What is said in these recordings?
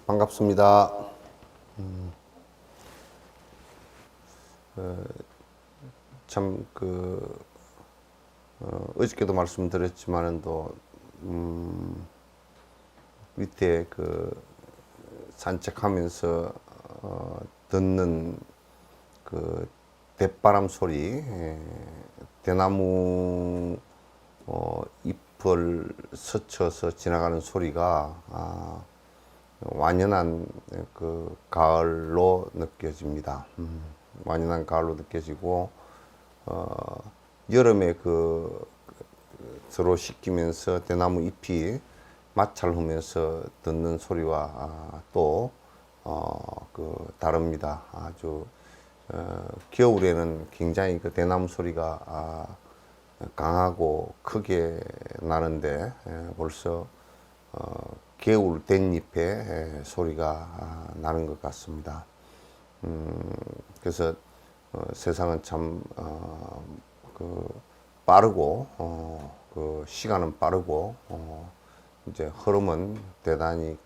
반갑습니다. 어저께도 말씀드렸지만은 밑에 산책하면서 듣는 대바람 소리, 대나무 잎을 스쳐서 지나가는 소리가 완연한 가을로 느껴집니다. 완연한 가을로 느껴지고, 여름에 서로 씻기면서 대나무 잎이 마찰 하면서 듣는 소리와 또 다릅니다. 아주 겨울에는 굉장히 대나무 소리가 강하고 크게 나는데, 벌써 개울 댄잎의 소리가 나는 것 같습니다. 그래서 세상은 참 빠르고 시간은 빠르고 이제 흐름은 대단히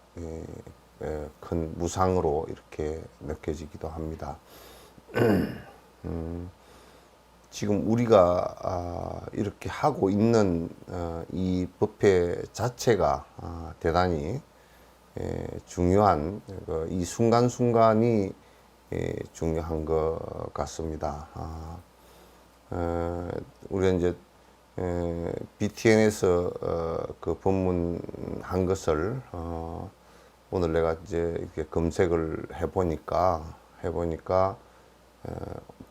큰 무상으로 이렇게 느껴지기도 합니다. 지금 우리가 이렇게 하고 있는 이 법회 자체가 대단히 중요한 이 순간순간이 중요한 것 같습니다. 우리가 이제 BTN에서 그 법문한 것을 오늘 내가 이제 이렇게 검색을 해보니까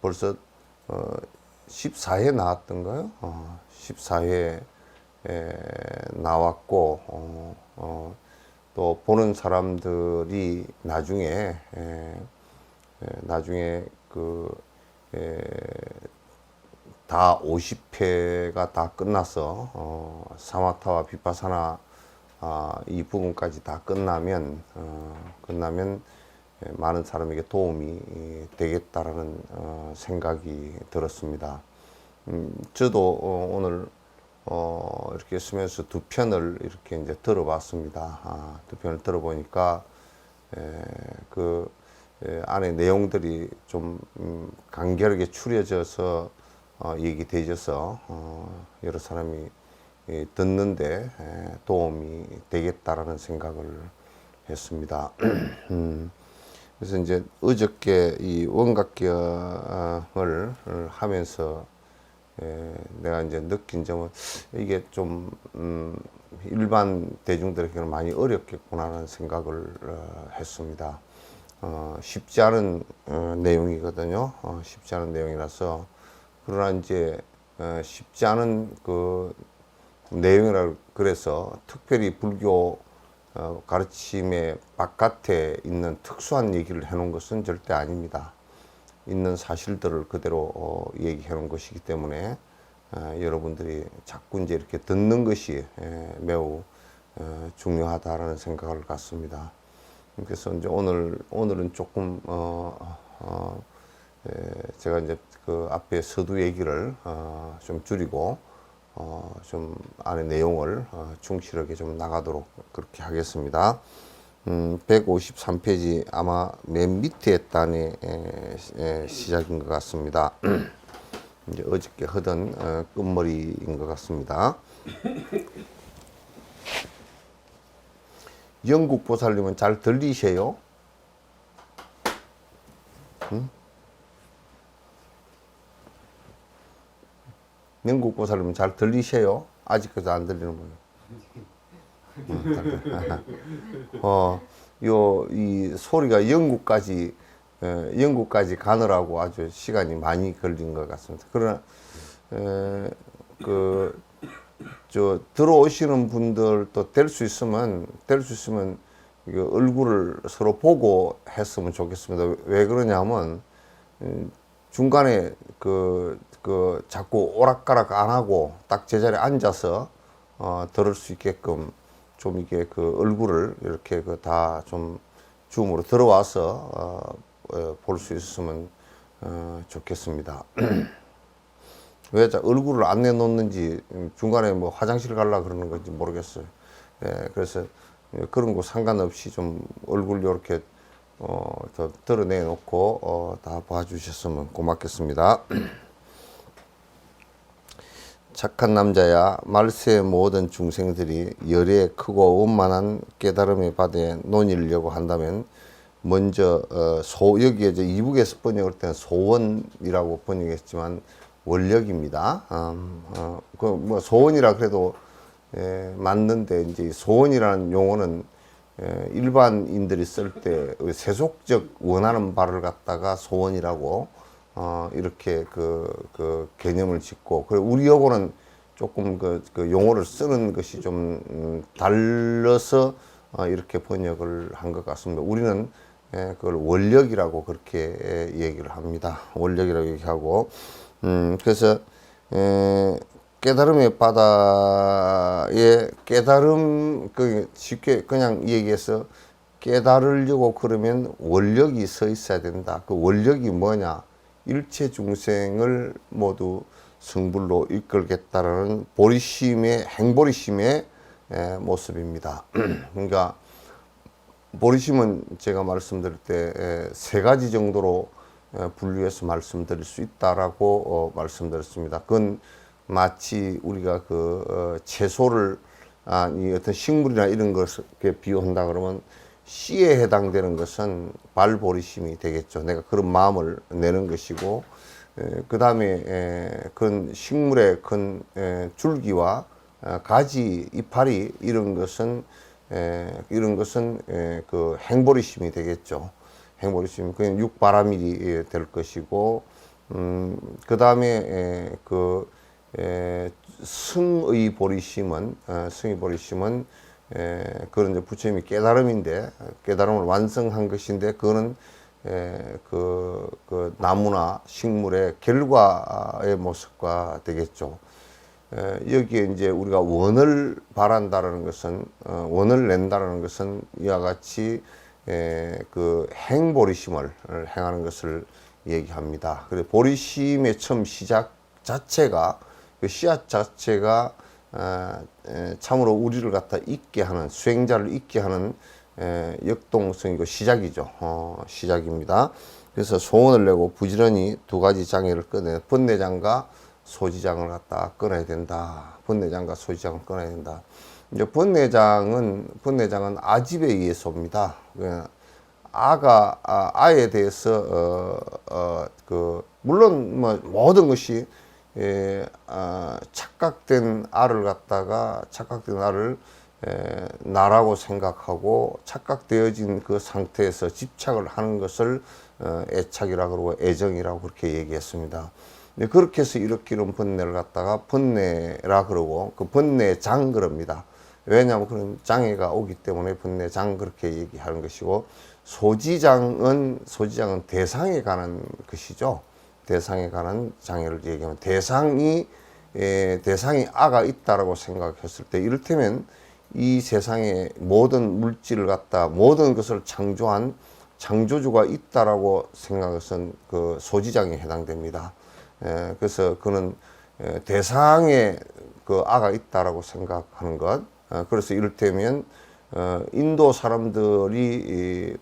벌써 14회 나왔던가요? 14회 나왔고, 또 보는 사람들이 나중에 다 50회가 다 끝나서 사마타와 비파사나 이 부분까지 다 끝나면 많은 사람에게 도움이 되겠다라는 생각이 들었습니다. 저도 오늘 이렇게 쓰면서 두 편을 이렇게 이제 들어봤습니다. 두 편을 들어보니까 안에 내용들이 좀 간결하게 추려져서 얘기되어서 여러 사람이 듣는데 도움이 되겠다라는 생각을 했습니다. 그래서 이제 어저께 이 원각경을 하면서 내가 이제 느낀 점은 이게 좀 일반 대중들에게는 많이 어렵겠구나라는 생각을 했습니다. 쉽지 않은 내용이거든요. 쉽지 않은 내용이라서, 그러나 이제 쉽지 않은 내용이라 그래서 특별히 불교 가르침의 바깥에 있는 특수한 얘기를 해놓은 것은 절대 아닙니다. 있는 사실들을 그대로 얘기해 놓은 것이기 때문에 여러분들이 자꾸 이제 이렇게 듣는 것이 매우 중요하다라는 생각을 갖습니다. 그래서 이제 오늘은 조금 제가 이제 그 앞에 서두 얘기를 좀 줄이고 좀 안의 내용을 충실하게 좀 나가도록 그렇게 하겠습니다. 153페이지 아마 맨 밑에 단의 시작인 것 같습니다. 이제 어저께 하던 끝머리인 것 같습니다. 영국 보살님은 잘 들리세요? 영국 보살님은 잘 들리세요? 아직까지 안 들리는 거예요. 이 소리가 영국까지 가느라고 아주 시간이 많이 걸린 것 같습니다. 그러나, 들어오시는 분들도 될 수 있으면, 이거 얼굴을 서로 보고 했으면 좋겠습니다. 왜 그러냐면, 중간에 자꾸 오락가락 안 하고 딱 제자리에 앉아서, 들을 수 있게끔 좀 이게 얼굴을 이렇게 다 좀 줌으로 들어와서, 볼 수 있으면, 좋겠습니다. 왜 얼굴을 안 내놓는지 중간에 뭐 화장실 가려고 그러는 건지 모르겠어요. 그래서 그런 거 상관없이 좀 얼굴 이렇게 더 드러내 놓고 다 봐주셨으면 고맙겠습니다. 착한 남자야, 말세의 모든 중생들이 열의 크고 원만한 깨달음의 바다에 논이려고 한다면 먼저 여기에 이제 이북에서 번역할 때는 소원이라고 번역했지만 원력입니다. 뭐 소원이라 그래도 맞는데 이제 소원이라는 용어는 일반인들이 쓸 때 세속적 원하는 바를 갖다가 소원이라고 이렇게 개념을 짓고, 그리고 우리하고는 조금 용어를 쓰는 것이 좀 달라서 이렇게 번역을 한 것 같습니다. 우리는 그걸 원력이라고 그렇게 얘기를 합니다. 원력이라고 얘기하고, 그래서 깨달음의 바다에 쉽게 그냥 얘기해서 깨달으려고 그러면 원력이 서 있어야 된다. 그 원력이 뭐냐? 일체 중생을 모두 성불로 이끌겠다라는 행보리심의 모습입니다. 그러니까 보리심은 제가 말씀드릴 때 세 가지 정도로 분류해서 말씀드릴 수 있다라고 말씀드렸습니다. 그건 마치 우리가 채소를 이 어떤 식물이나 이런 것을 비유한다 그러면 씨에 해당되는 것은 발보리심이 되겠죠. 내가 그런 마음을 내는 것이고, 그 다음에 그 식물의 큰 줄기와 가지, 이파리 이런 것은 그 행보리심이 되겠죠. 행보리심, 그냥 육바라밀이 될 것이고, 그 다음에 승의 보리심은 그건 이제 부처님이 깨달음인데, 깨달음을 완성한 것인데, 그거는 나무나 식물의 결과의 모습과 되겠죠. 여기에 이제 우리가 원을 바란다라는 것은, 원을 낸다라는 것은 이와 같이 행보리심을 행하는 것을 얘기합니다. 그래서 보리심의 처음 시작 자체가, 그 씨앗 자체가 참으로 우리를 갖다 있게 하는, 수행자를 있게 하는 역동성이고 시작이죠. 시작입니다. 그래서 소원을 내고 부지런히 두 가지 장애를 꺼내, 번뇌장과 소지장을 갖다 끊어야 된다. 번뇌장과 소지장을 끊어야 된다. 이제 번뇌장은 아집에 의해서 옵니다. 아에 대해서 물론 뭐 모든 것이 착각된 알을 나라고 생각하고 착각되어진 그 상태에서 집착을 하는 것을 애착이라 그러고 애정이라고 그렇게 얘기했습니다. 그렇게 해서 일으키는 번뇌를 갖다가 번뇌라 그러고, 그 번뇌장 그럽니다. 왜냐하면 그런 장애가 오기 때문에 번뇌장 그렇게 얘기하는 것이고, 소지장은 대상에 관한 것이죠. 대상에 관한 장애를 얘기하면, 대상이 아가 있다라고 생각했을 때, 이를테면 이 세상에 모든 물질을 갖다 모든 것을 창조한 창조주가 있다라고 생각해서는 그 소지장에 해당됩니다. 그래서 그는 대상에 그 아가 있다라고 생각하는 것. 그래서 이를테면 인도 사람들이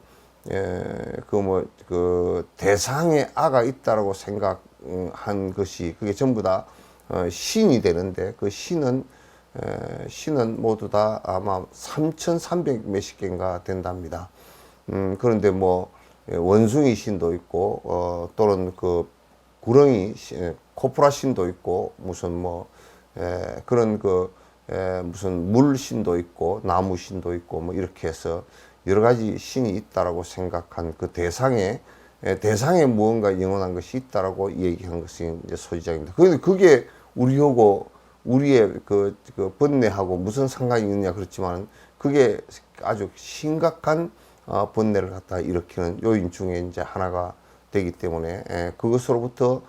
그 대상에 아가 있다라고 생각한 것이 그게 전부 다 신이 되는데 그 신은 모두 다 아마 3,300 몇십 개인가 된답니다. 그런데 뭐 원숭이 신도 있고 또는 그 구렁이 코프라 신도 있고 무슨 뭐 그런 무슨 물 신도 있고 나무 신도 있고 뭐 이렇게 해서 여러 가지 신이 있다라고 생각한 그 대상에 무언가 영원한 것이 있다라고 얘기한 것이 이제 소지장입니다. 그런데 그게 우리의 그 번뇌하고 무슨 상관이 있느냐 그렇지만 그게 아주 심각한 번뇌를 갖다 일으키는 요인 중에 이제 하나가 되기 때문에 그것으로부터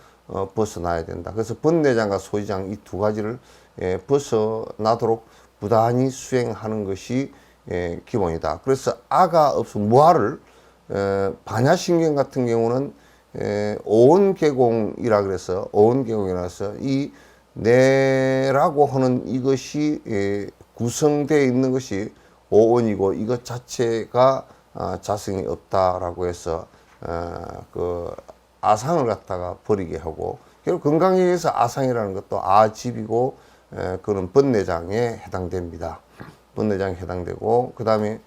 벗어나야 된다. 그래서 번뇌장과 소지장 이 두 가지를 벗어나도록 부단히 수행하는 것이 기본이다. 그래서 아가 없으면 무아를 반야신경 같은 경우는 오온계공이라 그래서 오온계공이라서 이 내라고 하는 이것이 구성되어 있는 것이 오온이고 이것 자체가 자성이 없다라고 해서 그 아상을 갖다가 버리게 하고 결국 건강에서 아상이라는 것도 아집이고 그런 번뇌장에 해당됩니다. 번뇌장에 해당되고 그 다음에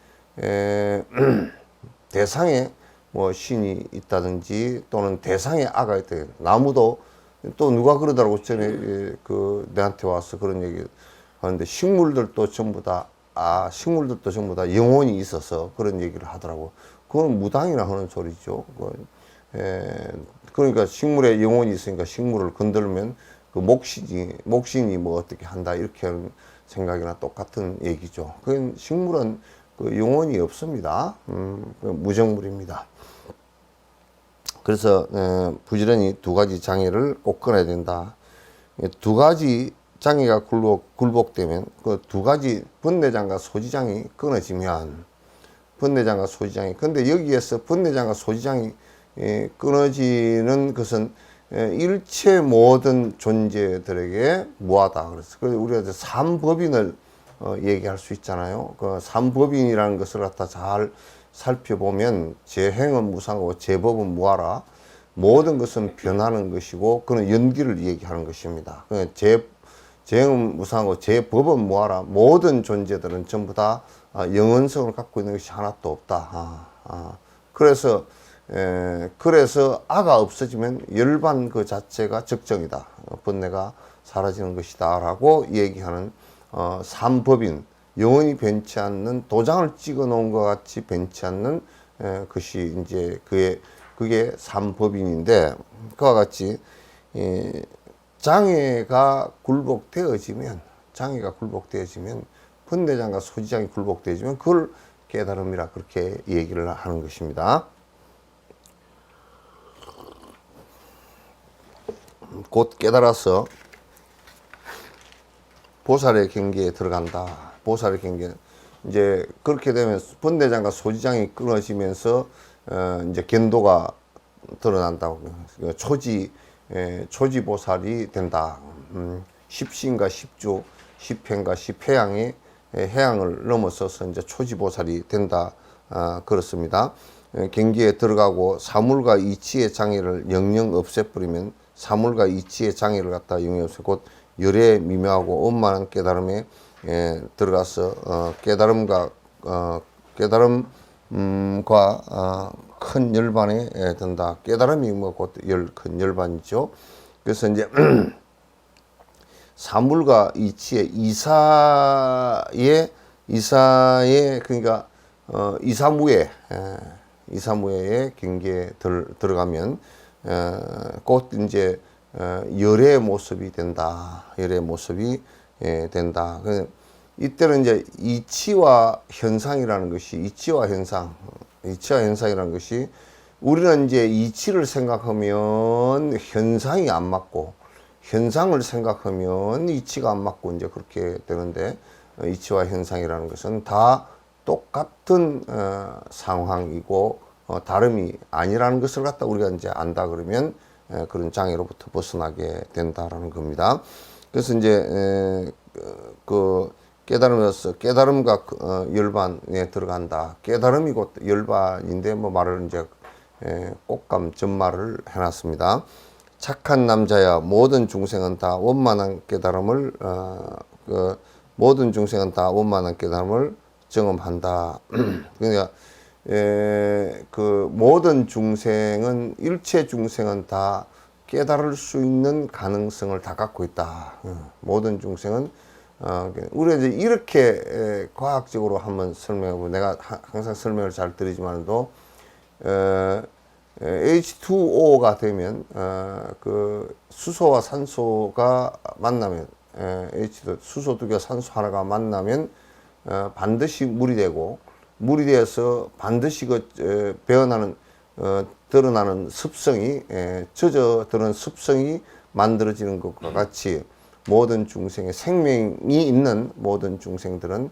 대상에 뭐 신이 있다든지 또는 대상에 아가 있다. 나무도 또 누가 그러더라고 전에 내한테 와서 그런 얘기 하는데 식물들도 전부 다 영혼이 있어서 그런 얘기를 하더라고. 그건 무당이나 하는 소리죠. 그러니까 식물에 영혼이 있으니까 식물을 건들면 그 목신이 뭐 어떻게 한다 이렇게 하는 생각이나 똑같은 얘기죠. 그건 식물은 그 영혼이 없습니다. 무정물입니다. 그래서 부지런히 두 가지 장애를 꼭 끊어야 된다. 두 가지 장애가 굴복되면 그 두 가지 번뇌장과 소지장이 끊어지면 근데 여기에서 번뇌장과 소지장이 끊어지는 것은 일체 모든 존재들에게 무하다. 그래서 우리가 삼법인을 얘기할 수 있잖아요. 그 삼법인이라는 것을 갖다 잘 살펴보면 제행은 무상하고 제법은 무하라. 모든 것은 변하는 것이고 그는 연기를 얘기하는 것입니다. 제행은 무상하고 제법은 무하라. 모든 존재들은 전부 다 영원성을 갖고 있는 것이 하나도 없다. 그래서 아가 없어지면 열반 그 자체가 적정이다. 번뇌가 사라지는 것이다. 라고 얘기하는 삼법인, 영원히 변치 않는 도장을 찍어 놓은 것 같이 변치 않는 것이 이제 그게 삼법인인데 그와 같이 장애가 굴복되어지면 번뇌장과 소지장이 굴복되어지면 그걸 깨달음이라 그렇게 얘기를 하는 것입니다. 곧 깨달아서 보살의 경계에 들어간다. 보살의 경계. 이제 그렇게 되면 번뇌장과 소지장이 끊어지면서 이제 견도가 드러난다고. 초지보살이 된다. 십신과 십주, 십행과 십회양의 해양을 넘어서서 이제 초지보살이 된다. 그렇습니다. 경계에 들어가고 사물과 이치의 장애를 영영 없애버리면 사물과 이치의 장애를 갖다 영영 없애 곧 열의 미묘하고 원만한 깨달음에 들어가서 깨달음과 큰 열반에 든다. 깨달음이 뭐 곧 큰 열반이죠. 그래서 이제 사물과 이치의 이사의 그러니까 이사무의 경계에 들어가면 곧 이제 열의 모습이 된다. 열의 모습이 된다. 이때는 이제 이치와 현상이라는 것이 현상이라는 것이 우리는 이제 이치를 생각하면 현상이 안 맞고 현상을 생각하면 이치가 안 맞고 이제 그렇게 되는데 이치와 현상이라는 것은 다 똑같은 상황이고 다름이 아니라는 것을 갖다 우리가 이제 안다 그러면 그런 장애로부터 벗어나게 된다라는 겁니다. 그래서 이제 깨달음에서 깨달음과 열반에 들어간다. 깨달음이 곧 열반인데 뭐 말을 이제 꽃감 전말을 해놨습니다. 착한 남자야 모든 중생은 다 원만한 깨달음을 모든 중생은 다 원만한 깨달음을 경험한다. 그러니까 그 모든 중생은 일체 중생은 다 깨달을 수 있는 가능성을 다 갖고 있다. 모든 중생은 우리가 이제 이렇게 과학적으로 한번 설명해보면 내가 항상 설명을 잘 드리지만도 H2O가 되면 그 수소와 산소가 만나면 H2 수소 두 개 산소 하나가 만나면 반드시 물이 되고 물이 되어서 반드시 그 배어나는 드러나는 습성이 젖어드는 습성이 만들어지는 것과 같이 모든 중생의 생명이 있는 모든 중생들은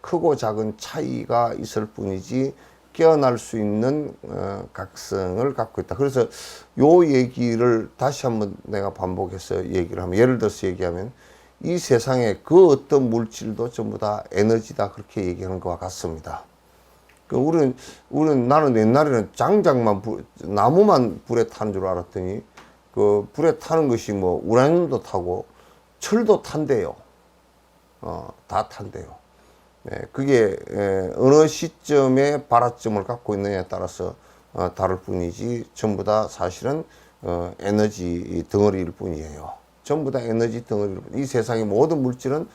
크고 작은 차이가 있을 뿐이지 깨어날 수 있는 각성을 갖고 있다. 그래서 요 얘기를 다시 한번 내가 반복해서 얘기를 하면, 예를 들어서 얘기하면 이 세상에 그 어떤 물질도 전부 다 에너지다, 그렇게 얘기하는 것과 같습니다. 우리는 나는 옛날에는 장작만 나무만 불에 타는 줄 알았더니 그 불에 타는 것이 뭐 우라늄도 타고 철도 탄대요. 다 탄대요. 그게 어느 시점에 발화점을 갖고 있느냐에 따라서 다를 뿐이지 전부 다 사실은 에너지 덩어리일 뿐이에요. 전부 다 에너지 덩어리일 뿐. 이 세상의 모든 물질은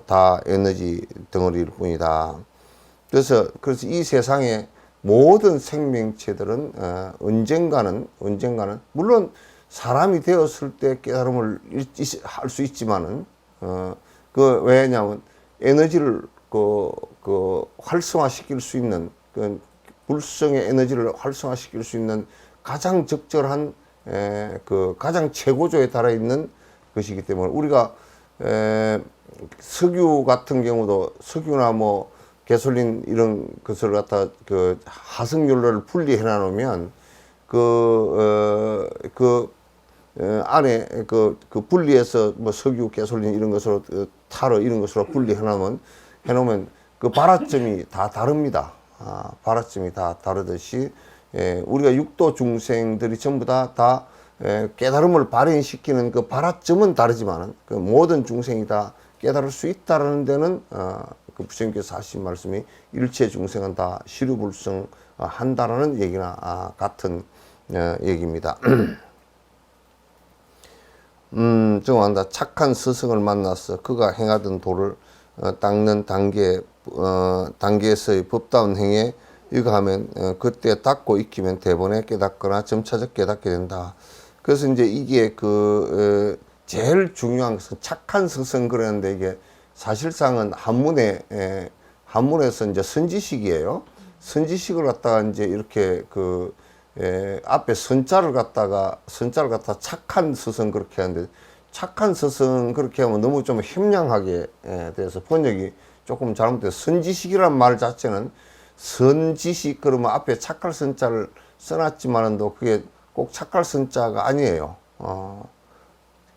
다 에너지 덩어리일 뿐이다. 그래서 이 세상의 모든 생명체들은 언젠가는 물론 사람이 되었을 때 깨달음을 할 수 있지만은 왜냐하면 에너지를 활성화시킬 수 있는 불성의 에너지를 활성화시킬 수 있는 가장 적절한 가장 최고조에 달해 있는 것이기 때문에 우리가 석유 같은 경우도 석유나 뭐 가솔린 이런 것을 갖다 그 하승연료를 분리해 놓으면 안에 그 분리해서 뭐 석유, 가솔린 이런 것으로 타르 이런 것으로 분리해 놓으면 그 발화점이 다 다릅니다. 발화점이 다 다르듯이 우리가 육도 중생들이 전부 다 깨달음을 발현시키는 그 발화점은 다르지만은 그 모든 중생이 다 깨달을 수 있다라는 데는 그 부처님께서 하신 말씀이 일체 중생은 다 시류불성 한다라는 얘기나 같은 얘기입니다. 정한다. 착한 스승을 만나서 그가 행하던 도를 닦는 단계에서의 법다운 행에 이거하면 그때 닦고 익히면 대본에 깨닫거나 점차적 깨닫게 된다. 그래서 이제 이게 제일 중요한 것은 착한 스승 그러는데 이게 사실상은 한문에서 이제 선지식이에요. 선지식을 갖다가 이제 이렇게 앞에 선자를 갖다가 착한 스승 그렇게 하는데, 착한 스승 그렇게 하면 너무 좀 협량하게 돼서 번역이 조금 잘못돼서 선지식이란 말 자체는 선지식 그러면 앞에 착할 선자를 써놨지만은도 그게 꼭 착할 선자가 아니에요.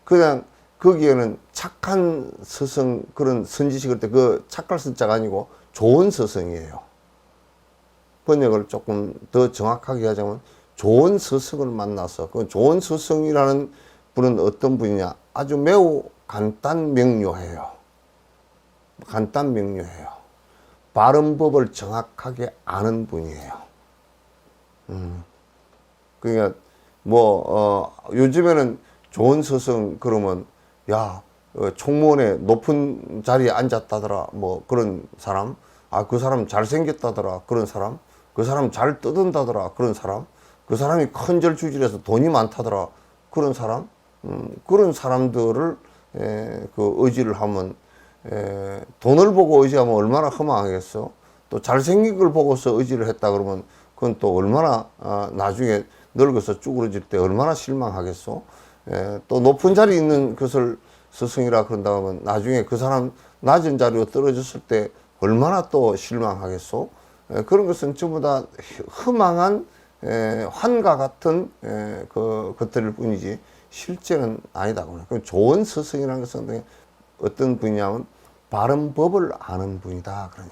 그냥 거기에는 착한 스승 그런 선지식일 때 그 착할 선자가 아니고 좋은 스승이에요. 번역을 조금 더 정확하게 하자면 좋은 스승을 만나서, 그 좋은 스승이라는 분은 어떤 분이냐, 아주 매우 간단 명료해요. 바른 법을 정확하게 아는 분이에요. 그러니까 요즘에는 좋은 스승 그러면 총무원에 높은 자리에 앉았다더라 뭐 그런 사람, 그 사람 잘생겼다더라 그런 사람, 그 사람 잘 떠든다더라 그런 사람, 그 사람이 큰절주질해서 돈이 많다더라 그런 사람, 그런 사람들을 의지를 하면 돈을 보고 의지하면 얼마나 허망하겠어. 또 잘생긴 걸 보고서 의지를 했다 그러면 그건 또 얼마나 나중에 늙어서 쭈그러질 때 얼마나 실망하겠어. 또 높은 자리에 있는 것을 스승이라 그런다 하면 나중에 그 사람 낮은 자리로 떨어졌을 때 얼마나 또 실망하겠소. 그런 것은 전부 다 허망한 환과 같은 것들일 뿐이지 실제는 아니다. 좋은 스승이라는 것은 어떤 분이냐면 바른 법을 아는 분이다. 그러니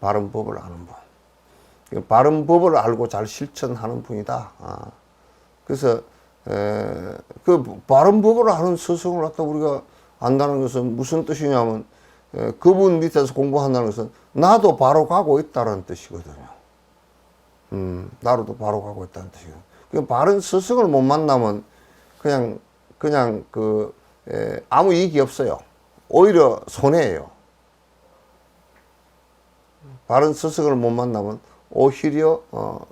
바른 법을 아는 분. 바른 법을 알고 잘 실천하는 분이다. 그래서 그 바른 법을 아는 스승을 갖다 우리가 안다는 것은 무슨 뜻이냐면 그분 밑에서 공부한다는 것은 나도 바로 가고 있다는 뜻이거든요. 나로도 바로 가고 있다는 뜻이거든요. 그 바른 스승을 못 만나면 그냥 아무 이익이 없어요. 오히려 손해예요. 바른 스승을 못 만나면 오히려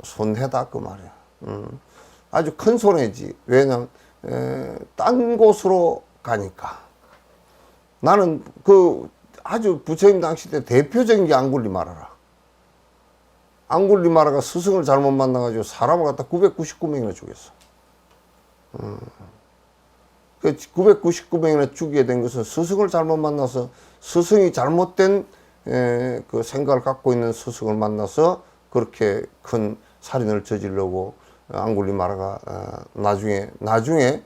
손해다 그 말이야. 아주 큰 손해지. 왜냐면 딴 곳으로 가니까. 나는 그 아주 부처님 당시 때 대표적인 게 안굴리마라라. 안굴리마라가 스승을 잘못 만나가지고 사람을 갖다 999명이나 죽였어. 그 999명이나 죽이게 된 것은 스승을 잘못 만나서 스승이 잘못된 그 생각을 갖고 있는 스승을 만나서 그렇게 큰 살인을 저지르려고 안굴리마라가 나중에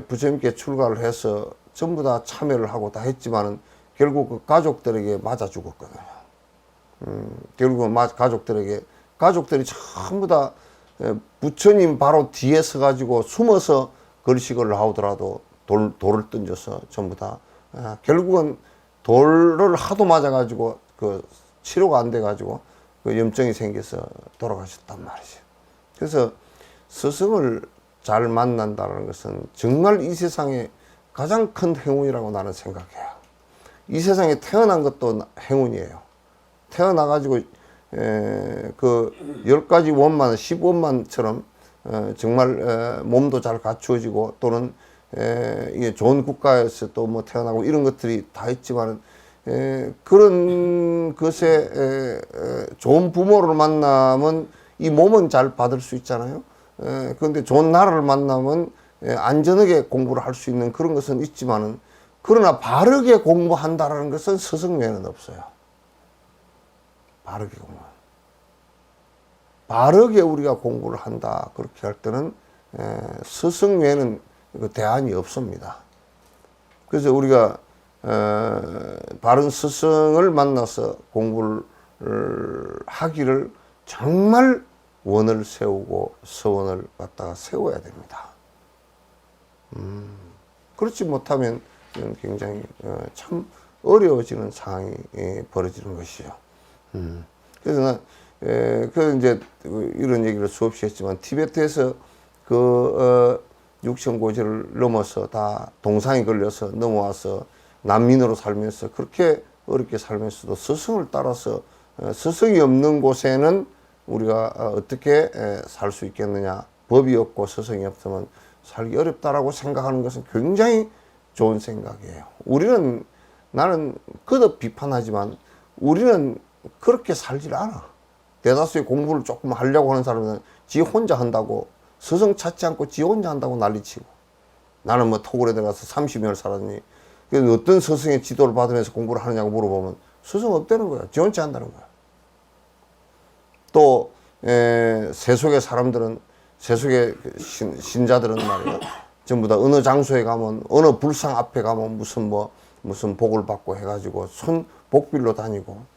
부처님께 출가를 해서 전부 다 참여를 하고 다 했지만은 결국 그 가족들에게 맞아 죽었거든요. 결국은 가족들이 전부 다 부처님 바로 뒤에 서가지고 숨어서 걸식을 하더라도 돌을 던져서 전부 다 결국은 돌을 하도 맞아가지고 그 치료가 안 돼가지고 그 염증이 생겨서 돌아가셨단 말이죠. 그래서 스승을 잘 만난다는 것은 정말 이 세상에 가장 큰 행운이라고 나는 생각해요. 이 세상에 태어난 것도 행운이에요. 태어나가지고 그 10가지 원만, 10원만처럼 정말 몸도 잘 갖추어지고 또는 이게 좋은 국가에서 또 뭐 태어나고 이런 것들이 다 있지만 그런 것에 좋은 부모를 만나면 이 몸은 잘 받을 수 있잖아요. 그런데 좋은 나라를 만나면 안전하게 공부를 할 수 있는 그런 것은 있지만은 그러나 바르게 공부한다라는 것은 스승 외에는 없어요. 바르게 공부. 바르게 우리가 공부를 한다. 그렇게 할 때는 스승 외에는 그 대안이 없습니다. 그래서 우리가 바른 스승을 만나서 공부를 하기를 정말 원을 세우고 서원을 갖다가 세워야 됩니다. 그렇지 못하면 굉장히 참 어려워지는 상황이 벌어지는 것이죠. 그래서 그 이제 이런 얘기를 수없이 했지만 티베트에서 그 육천고지를 넘어서 다 동상에 걸려서 넘어와서 난민으로 살면서 그렇게 어렵게 살면서도 스승을 따라서 스승이 없는 곳에는 우리가 어떻게 살 수 있겠느냐. 법이 없고 스승이 없으면 살기 어렵다라고 생각하는 것은 굉장히 좋은 생각이에요. 나는 거듭 비판하지만 우리는 그렇게 살질 않아. 대다수의 공부를 조금 하려고 하는 사람은 지 혼자 한다고 스승 찾지 않고 지 혼자 한다고 난리치고 나는 뭐 토굴에 들어가서 30년을 살았니 그래서 어떤 스승의 지도를 받으면서 공부를 하느냐고 물어보면 스승 없다는 거야. 지 혼자 한다는 거야. 또 세속의 사람들은 세속의 신자들은 말이야 전부 다 어느 장소에 가면 어느 불상 앞에 가면 무슨 복을 받고 해가지고 손 복빌로 다니고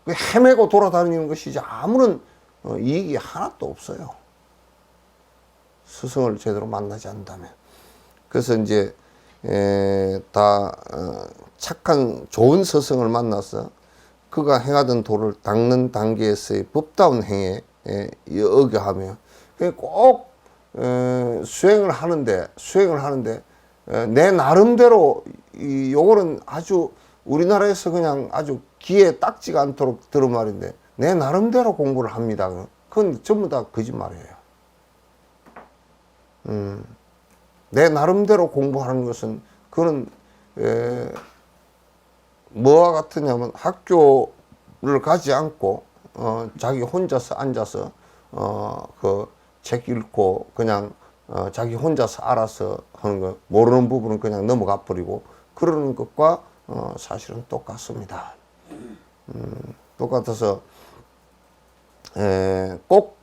헤매고 돌아다니는 것이지 아무런 이익이 하나도 없어요. 스승을 제대로 만나지 않는다면. 그래서 이제 착한 좋은 스승을 만나서 그가 행하던 도를 닦는 단계에서의 법다운 행에 어겨하며 꼭 수행을 하는데 내 나름대로 요거는 아주 우리나라에서 그냥 아주 귀에 딱지가 않도록 들은 말인데 내 나름대로 공부를 합니다. 그건 전부 다 거짓말이에요. 내 나름대로 공부하는 것은 그건 뭐와 같으냐면 학교를 가지 않고 자기 혼자서 앉아서 그 책 읽고 그냥 자기 혼자서 알아서 하는 거 모르는 부분은 그냥 넘어가 버리고 그러는 것과 사실은 똑같습니다. 똑같아서 꼭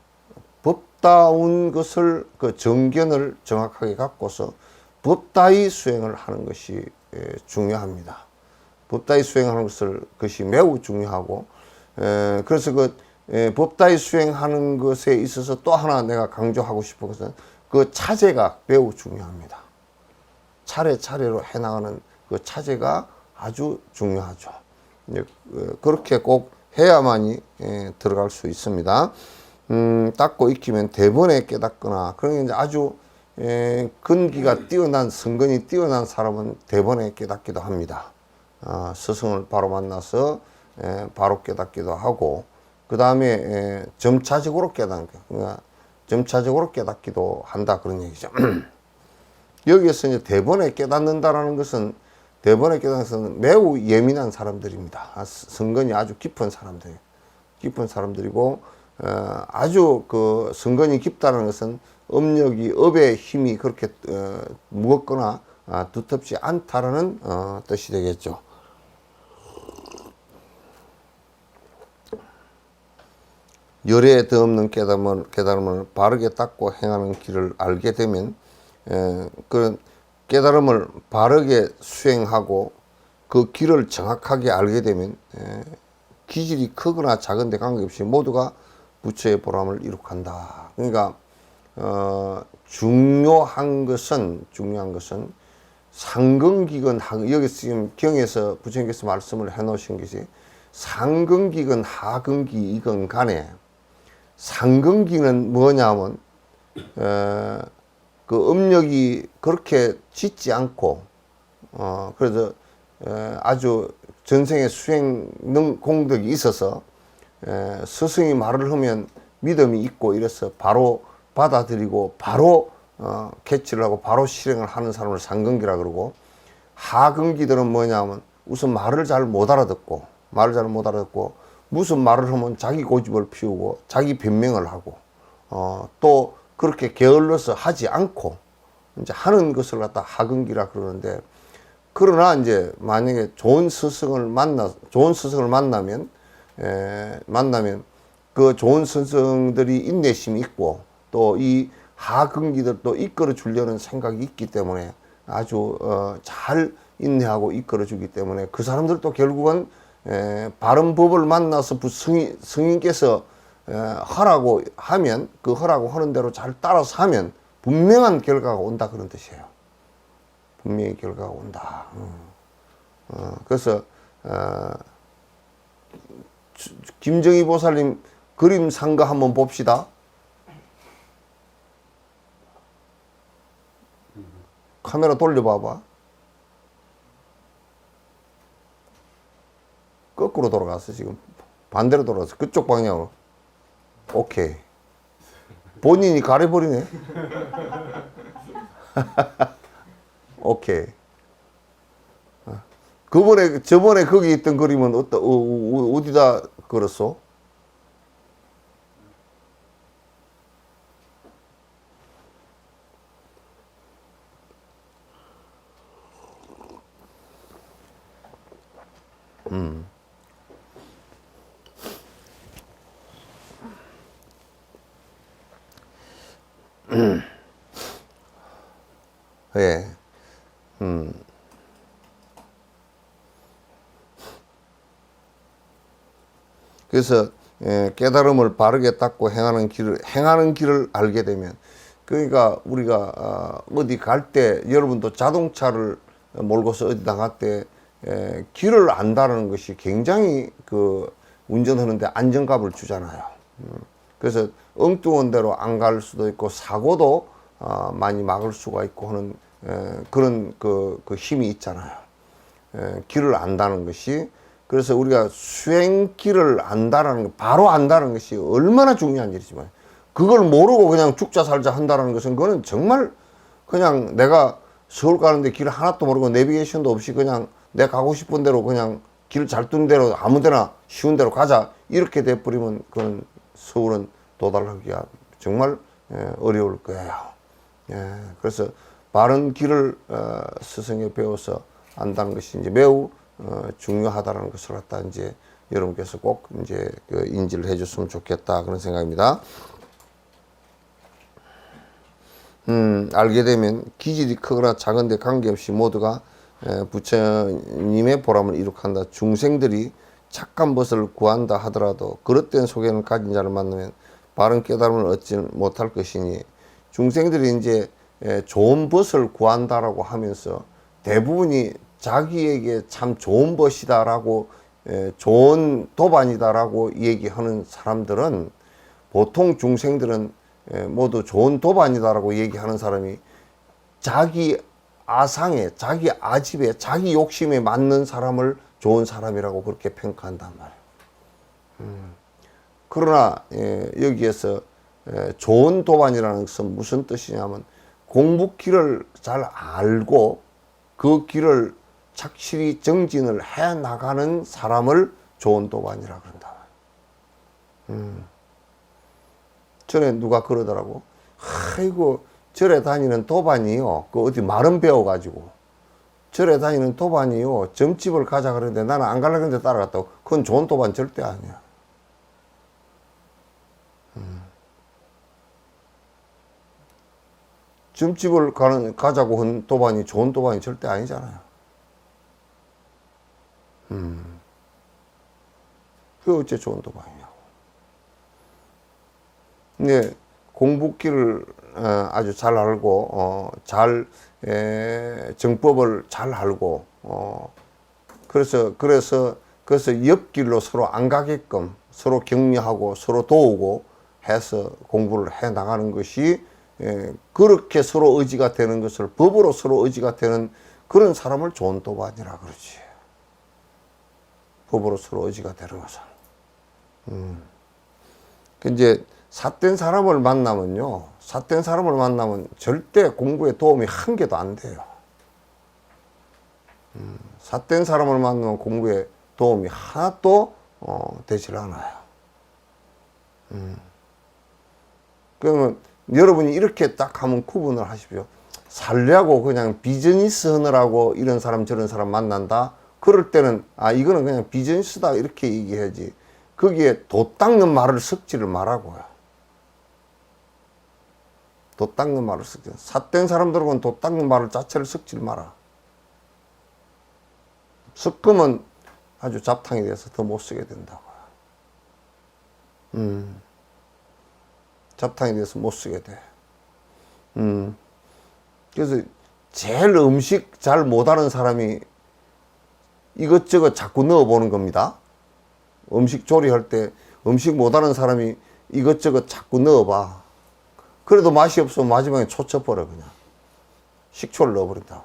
법다운 것을 그 정견을 정확하게 갖고서 법다이 수행을 하는 것이 중요합니다. 법다이 수행하는 것이 매우 중요하고, 그래서 법다이 수행하는 것에 있어서 또 하나 내가 강조하고 싶은 것은 그 차제가 매우 중요합니다. 차례차례로 해나가는 그 차제가 아주 중요하죠. 그렇게 꼭 해야만이 들어갈 수 있습니다. 닦고 익히면 대번에 깨닫거나, 그러니까 이제 아주 근기가 뛰어난, 성근이 뛰어난 사람은 대번에 깨닫기도 합니다. 스승을 바로 만나서 바로 깨닫기도 하고, 그 다음에 점차적으로 깨닫는 거, 그러니까 점차적으로 깨닫기도 한다, 그런 얘기죠. 여기에서 이제 대번에 깨닫는다라는 것은, 대번에 깨닫는 것은 매우 예민한 사람들입니다. 성근이 아주 깊은 사람들이고, 아주 그 성근이 깊다는 것은 업의 힘이 그렇게 무겁거나 두텁지 않다라는 뜻이 되겠죠. 열에 더없는 깨달음을 바르게 닦고 행하는 길을 알게 되면, 그런 깨달음을 바르게 수행하고 그 길을 정확하게 알게 되면, 기질이 크거나 작은데 관계없이 모두가 부처의 보람을 이룩한다. 그러니까 중요한 것은 상근기근 여기서 지금 경에서 부처님께서 말씀을 해놓으신 것이 상근기근 하근기이건 간에, 상근기는 뭐냐면 그 업력이 그렇게 짙지 않고, 그래서 아주 전생의 수행 공덕이 있어서 스승이 말을 하면 믿음이 있고 이래서 바로 받아들이고 바로 캐치를 하고 바로 실행을 하는 사람을 상근기라 그러고, 하근기들은 뭐냐면 우선 말을 잘 못 알아듣고 무슨 말을 하면 자기 고집을 피우고 자기 변명을 하고, 또 그렇게 게을러서 하지 않고 이제 하는 것을 갖다 하근기라 그러는데, 그러나 이제 만약에 좋은 스승을 만나면 그 좋은 스승들이 인내심이 있고 또 이 하근기들도 이끌어 주려는 생각이 있기 때문에 아주 잘 인내하고 이끌어 주기 때문에, 그 사람들도 결국은 바른 법을 만나서 스님께서 하라고 하면 그 하라고 하는 대로 잘 따라서 하면 분명한 결과가 온다, 그런 뜻이에요. 분명히 결과가 온다. 그래서 김정희 보살님 그림 산 거 한번 봅시다. 카메라 돌려봐봐. 거꾸로 돌아갔어. 지금 반대로 돌아갔어. 그쪽 방향으로. 오케이. 본인이 가려버리네. 오케이. 저번에 거기 있던 그림은 어디다 그렸어? 예. 그래서 깨달음을 바르게 닦고 행하는 길을 알게 되면, 그러니까 우리가 어디 갈 때, 여러분도 자동차를 몰고서 어디 나갈 때 길을 안다는 것이 굉장히 그 운전하는데 안정감을 주잖아요. 그래서 엉뚱한 데로 안 갈 수도 있고 사고도 많이 막을 수가 있고 하는 그런 그 힘이 있잖아요. 길을 안다는 것이. 그래서 우리가 수행길을 안다라는 것, 바로 안다는 것이 얼마나 중요한 일이지만, 그걸 모르고 그냥 죽자 살자 한다는 것은, 그거는 정말 그냥 내가 서울 가는데 길 하나도 모르고 내비게이션도 없이 그냥 내가 가고 싶은 대로 그냥 길 잘 둔 대로 아무 데나 쉬운 대로 가자, 이렇게 돼버리면 그건 서울은 도달하기가 정말 어려울 거예요. 그래서 바른 길을 스승에 배워서 안다는 것이 이제 매우 중요하다는 것을 갖다 이제 여러분께서 꼭 이제 인지를 해줬으면 좋겠다, 그런 생각입니다. 알게 되면 기질이 크거나 작은데 관계없이 모두가 부처님의 보람을 이룩한다. 중생들이 착한 벗을 구한다 하더라도 그릇된 소견을 가진 자를 만나면 바른 깨달음을 얻지 못할 것이니, 중생들이 이제 좋은 벗을 구한다라고 하면서 대부분이 자기에게 참 좋은 벗이다라고, 좋은 도반이다라고 얘기하는 사람들은, 보통 중생들은 모두 좋은 도반이다라고 얘기하는 사람이 자기 아상에, 자기 아집에, 자기 욕심에 맞는 사람을 좋은 사람이라고 그렇게 평가한단 말이에요. 그러나 여기에서 좋은 도반이라는 것은 무슨 뜻이냐면, 공부길을 잘 알고 그 길을 착실히 정진을 해 나가는 사람을 좋은 도반이라 그런다. 전에 누가 그러더라고. 아이고, 절에 다니는 도반이요, 그 어디 말은 배워가지고 절에 다니는 도반이요, 점집을 가자 그러는데 나는 안 가려고 했는데 따라갔다고. 그건 좋은 도반 절대 아니야. 점집을 가자고 한 도반이 좋은 도반이 절대 아니잖아요. 그게 어째 좋은 도반이냐고. 근데 공부길을 아주 잘 알고, 정법을 잘 알고, 그래서 옆길로 서로 안 가게끔 서로 격려하고 서로 도우고 해서 공부를 해 나가는 것이, 그렇게 서로 의지가 되는 것을, 법으로 서로 의지가 되는 그런 사람을 좋은 도반이라 그러지. 법으로 서로 의지가 되는 것을. 이제 삿된 사람을 만나면요, 삿된 사람을 만나면 절대 공부에 도움이 한 개도 안 돼요. 삿된 사람을 만나면 공부에 도움이 하나도 되질 않아요. 그러면 여러분이 이렇게 딱 하면 구분을 하십시오. 살려고 그냥 비즈니스 하느라고 이런 사람 저런 사람 만난다? 그럴 때는 이거는 그냥 비즈니스다 이렇게 얘기해야지, 거기에 도 닦는 말을 섞지를 말라고요. 도 닦는 말을 섞지. 삿된 사람들하고는 도 닦는 말을 자체를 섞지를 마라. 섞으면 아주 잡탕이 돼서 더 못 쓰게 된다고요. 잡탕이 돼서 못 쓰게 돼. 그래서 제일 음식 잘 못하는 사람이 이것저것 자꾸 넣어보는 겁니다. 음식 조리할 때 음식 못하는 사람이 이것저것 자꾸 넣어봐. 그래도 맛이 없으면 마지막에 초쳐버려. 그냥 식초를 넣어버린다고.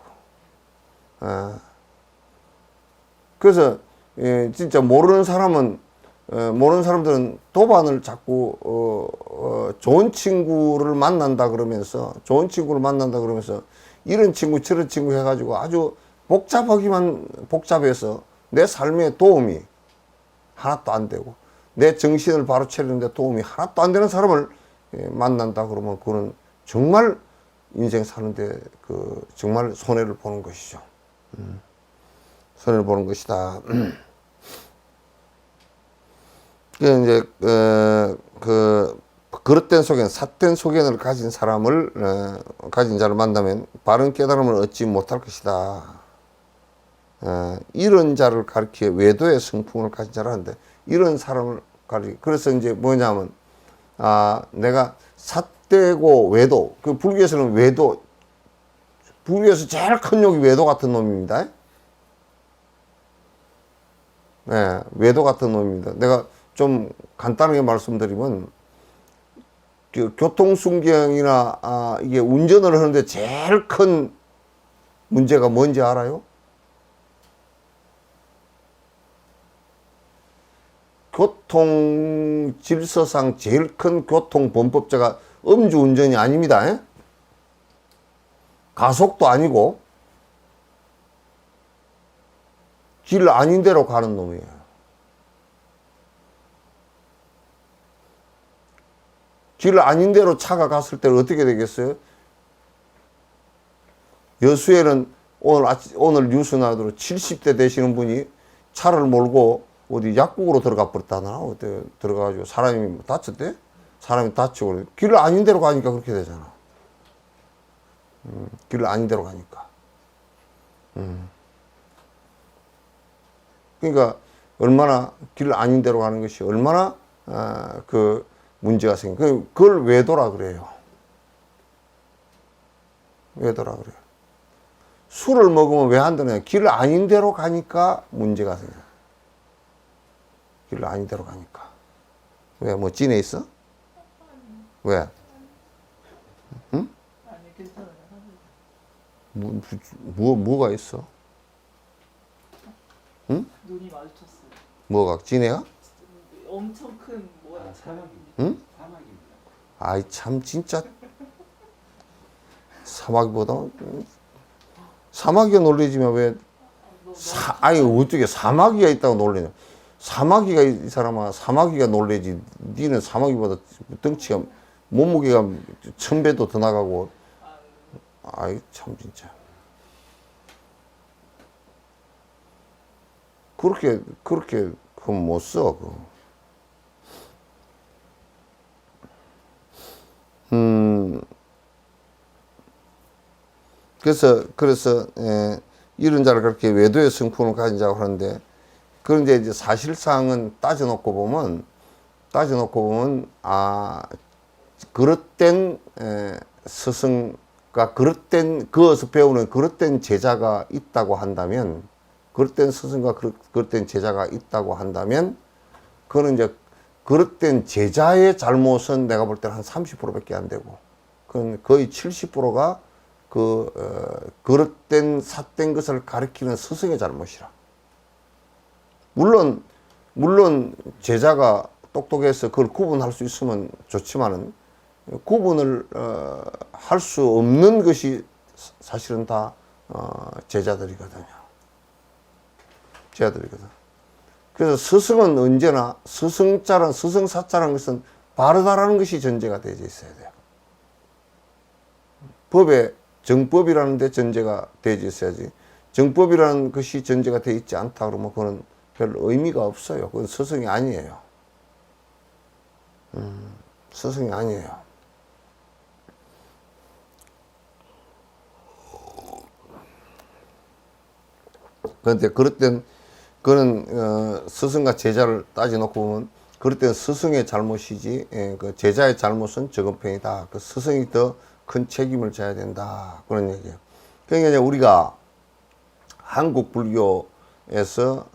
그래서 진짜 모르는 사람들은 도반을 자꾸 좋은 친구를 만난다 그러면서 이런 친구 저런 친구 해가지고 아주 복잡해서 내 삶에 도움이 하나도 안 되고 내 정신을 바로 차리는데 도움이 하나도 안 되는 사람을 만난다 그러면, 그거는 정말 인생 사는데 정말 손해를 보는 것이죠. 손해를 보는 것이다. 이제 그릇된 소견, 삿된 소견을 가진 자를 만나면 바른 깨달음을 얻지 못할 것이다. 이런 자를 가리켜 외도의 성품을 가진 자를 하는데, 이런 사람을 가리켜. 그래서 이제 뭐냐면, 내가 삿되고 외도, 불교에서는 외도, 불교에서 제일 큰 욕이 외도 같은 놈입니다. 네, 외도 같은 놈입니다. 내가 좀 간단하게 말씀드리면, 교통순경이나 이게 운전을 하는데 제일 큰 문제가 뭔지 알아요? 교통 질서상 제일 큰 교통범법자가 음주운전이 아닙니다. 가속도 아니고 길 아닌 데로 가는 놈이에요. 길 아닌 데로 차가 갔을 때는 어떻게 되겠어요? 여수에는 오늘 뉴스 나도록 70대 되시는 분이 차를 몰고 어디 약국으로 들어가 버렸다나, 어때 들어가가지고 사람이 다쳤대? 사람이 다치고, 길 아닌 데로 가니까 그렇게 되잖아. 길 아닌 데로 가니까. 그러니까 얼마나 길 아닌 대로 가는 것이 얼마나 그 문제가 생겨. 그걸 외도라 그래요. 외도라 그래요. 술을 먹으면 왜 안 되냐? 길 아닌 대로 가니까 문제가 생겨. 길 아닌 대로 가니까. 왜? 뭐 찐해 있어? 왜? 응? 아니 괜찮아요. 뭐가 있어? 응? 눈이 마주쳤어요. 뭐가 찐해야? 엄청 큰 뭐야? 사막입니다. 응? 사막입니다. 아이 참 진짜 사막보다 사마귀가 놀래지면 왜 아니 어떻게 사마귀가 있다고 놀래냐? 사마귀가 이 사람아 사마귀가 놀래지. 니는 사마귀보다 덩치가 몸무게가 1000배도 더 나가고. 아이 참 진짜 그렇게 그건 못 써. 그래서 이런 자를 그렇게 외도의 성품을 가진 자고 하는데, 그런데 이제 사실상은 따져놓고 보면 그릇된 스승과 그것을 배우는 그릇된 제자가 있다고 한다면, 그릇된 스승과 그릇된 제자가 있다고 한다면, 그거는 이제 그릇된 제자의 잘못은 내가 볼 때는 한 30%밖에 안 되고, 그건 거의 70%가 그릇된 삿된 것을 가르치는 스승의 잘못이라. 물론 제자가 똑똑해서 그걸 구분할 수 있으면 좋지만은, 구분을 할 수 없는 것이 사실은 다 제자들이거든요. 그래서 스승은 언제나 스승사자라는 것은 바르다라는 것이 전제가 되어 있어야 돼요. 법에 정법이라는 데 전제가 되어 있어야지, 정법이라는 것이 전제가 되어 있지 않다 그러면 그건 별 의미가 없어요. 그건 스승이 아니에요. 스승이 아니에요. 그런데 그럴 땐 그는 스승과 제자를 따져놓고 보면 그럴 땐 스승의 잘못이지, 그 제자의 잘못은 적은 편이다. 그 스승이 더 큰 책임을 져야 된다. 그런 얘기예요. 그러니까 우리가 한국 불교에서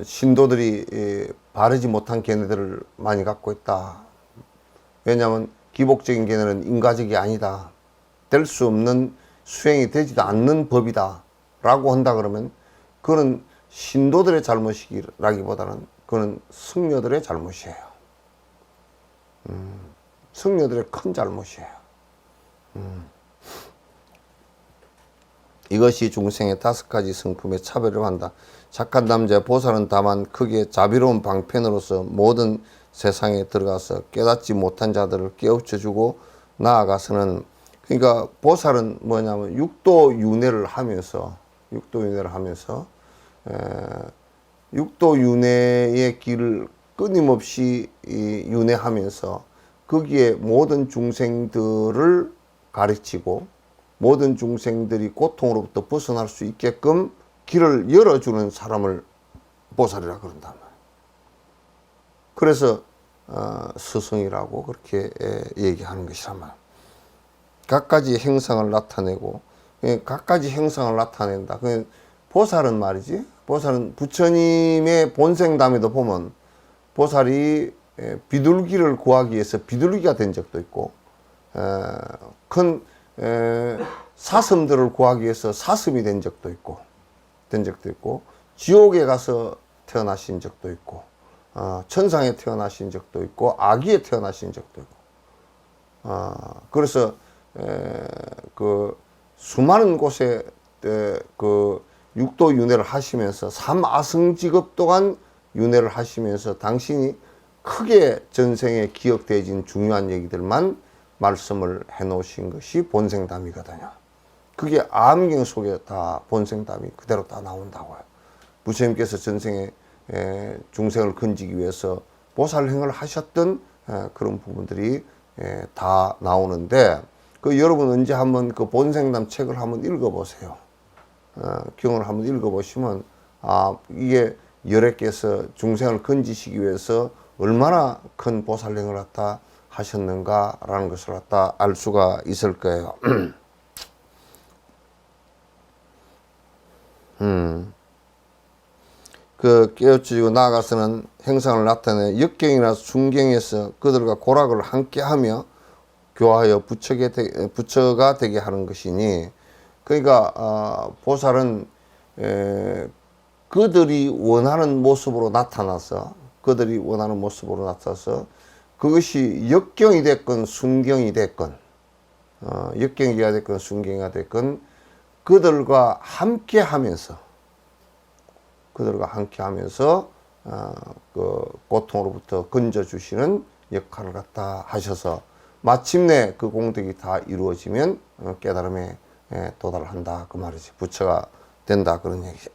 신도들이 바르지 못한 견해들을 많이 갖고 있다. 왜냐하면 기복적인 견해는 인과적이 아니다. 될 수 없는, 수행이 되지도 않는 법이다. 라고 한다 그러면 그거는 신도들의 잘못이라기보다는 그거는 승려들의 잘못이에요. 승려들의 큰 잘못이에요. 이것이 중생의 5가지 성품의 차별을 한다. 착한 남자 보살은 다만 크게 자비로운 방편으로서 모든 세상에 들어가서 깨닫지 못한 자들을 깨우쳐주고 나아가서는, 그러니까 보살은 뭐냐면 육도윤회를 하면서 육도윤회의 길을 끊임없이 윤회하면서 거기에 모든 중생들을 가르치고 모든 중생들이 고통으로부터 벗어날 수 있게끔 길을 열어주는 사람을 보살이라 그런단 말이에요. 그래서 스승이라고 그렇게 얘기하는 것이란 말이에요. 각가지 행상을 나타내고, 각가지 행상을 나타낸다. 보살은 말이지, 보살은 부처님의 본생담에도 보면 보살이 비둘기를 구하기 위해서 비둘기가 된 적도 있고, 큰 사슴들을 구하기 위해서 사슴이 된 적도 있고, 지옥에 가서 태어나신 적도 있고, 천상에 태어나신 적도 있고, 아기에 태어나신 적도 있고, 그래서 그 수많은 곳에 그 육도 윤회를 하시면서 삼아승직업 또한 윤회를 하시면서 당신이 크게 전생에 기억되어진 중요한 얘기들만 말씀을 해 놓으신 것이 본생담이거든요. 그게 암경 속에 다 본생담이 그대로 다 나온다고요. 부처님께서 전생에 중생을 건지기 위해서 보살행을 하셨던 그런 부분들이 다 나오는데, 그 여러분 언제 한번 그 본생담 책을 한번 읽어보세요. 경을 한번 읽어보시면 이게 여래께서 중생을 건지시기 위해서 얼마나 큰 보살행을 갖다 하셨는가라는 것을 갖다 알 수가 있을 거예요. 그 깨우치고 나아가서는 행상을 나타내 역경이나 순경에서 그들과 고락을 함께하며 교화하여 부처가 되게 하는 것이니, 그러니까 보살은 그들이 원하는 모습으로 나타나서 그것이 역경이 됐건 순경이 됐건 역경이가 됐건 순경이가 됐건 그들과 함께 하면서 그 고통으로부터 건져주시는 역할을 갖다 하셔서 마침내 그 공덕이 다 이루어지면 깨달음에 도달한다 그 말이지. 부처가 된다 그런 얘기죠.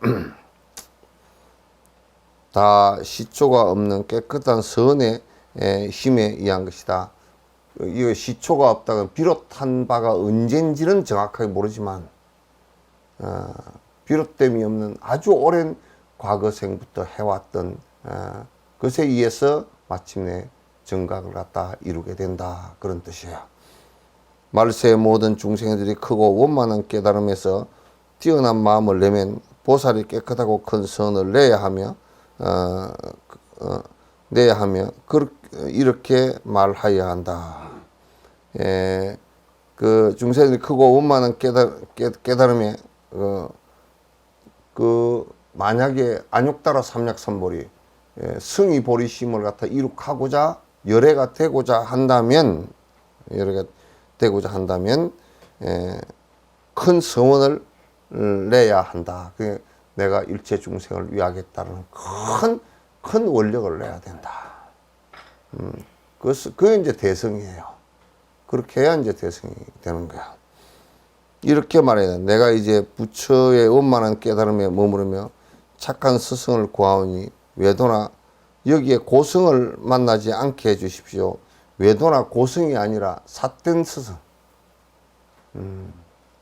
다 시초가 없는 깨끗한 선의 힘에 의한 것이다. 이 시초가 없다면 비롯한 바가 언젠지는 정확하게 모르지만 비롯됨이 없는 아주 오랜 과거생부터 해왔던 것에 의해서 마침내 정각을 갖다 이루게 된다 그런 뜻이에요. 말세의 모든 중생들이 크고 원만한 깨달음에서 뛰어난 마음을 내면 보살이 깨끗하고 큰 선을 내야 하며 이렇게 말하여야 한다. 그 중생들이 크고 원만한 깨달음에 만약에 안욕따라 삼약삼보리 승이 보리심을 갖다 이룩하고자 열애가 되고자 한다면 큰 성원을 내야 한다. 내가 일체 중생을 위하겠다는 큰 원력을 내야 된다. 그게 이제 대성이에요. 그렇게 해야 이제 대성이 되는 거야. 이렇게 말해야 돼. 내가 이제 부처의 원만한 깨달음에 머무르며 착한 스승을 구하오니 외도나 여기에 고승을 만나지 않게 해주십시오. 외도나 고승이 아니라 삿된 스승.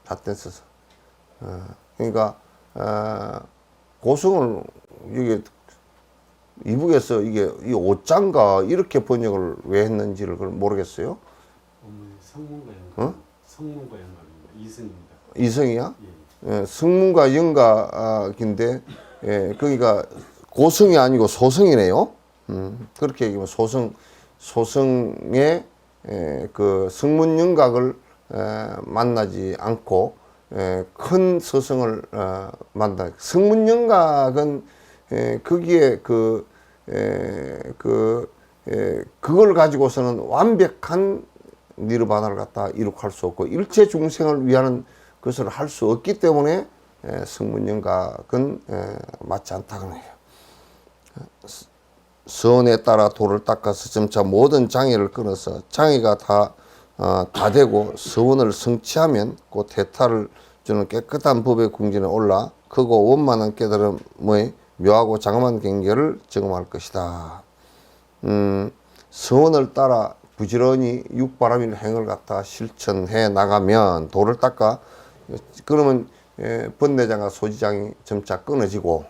삿된 스승. 그러니까 고승을 이게 이북에서 이게 이 옷장가 이렇게 번역을 왜 했는지를 모르겠어요. 성문과 영감. 성문과 영감입니다. 이승입니다. 이승이야? 예. 예, 승문과 영각인데 그러니까 고승이 아니고 소승이네요. 그렇게 얘기하면 소승의 그 승문 영각을 만나지 않고 큰 서승을 만나. 승문 영각은 거기에 그걸 가지고서는 완벽한 니르바나를 갖다 이룩할 수 없고 일체 중생을 위하는 것을 할 수 없기 때문에 승문영각은 맞지 않다는 거예요. 선에 따라 도를 닦아서 점차 모든 장애를 끊어서 장애가 다 되고 서원을 성취하면 곧 해탈을 주는 깨끗한 법의 궁전에 올라 크고 원만한 깨달음의 묘하고 장엄한 경계를 경험할 것이다. 서원을 따라 부지런히 육바람일 행을 갖다 실천해 나가면 도를 닦아 그러면 번뇌장과 소지장이 점차 끊어지고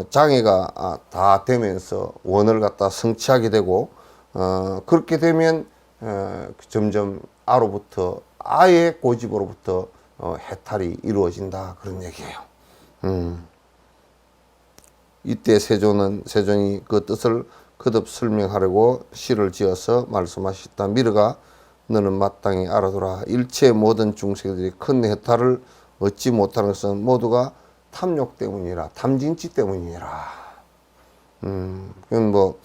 장애가 다 되면서 원을 갖다 성취하게 되고 그렇게 되면 점점 아예 고집으로부터 해탈이 이루어진다 그런 얘기예요. 이때 세존이 그 뜻을 거듭 설명하려고 시를 지어서 말씀하셨다. 미르가 너는 마땅히 알아두라. 일체 모든 중생들이 큰 해탈을 얻지 못하는 것은 모두가 탐욕 때문이라, 탐진치 때문이라. 그건 뭐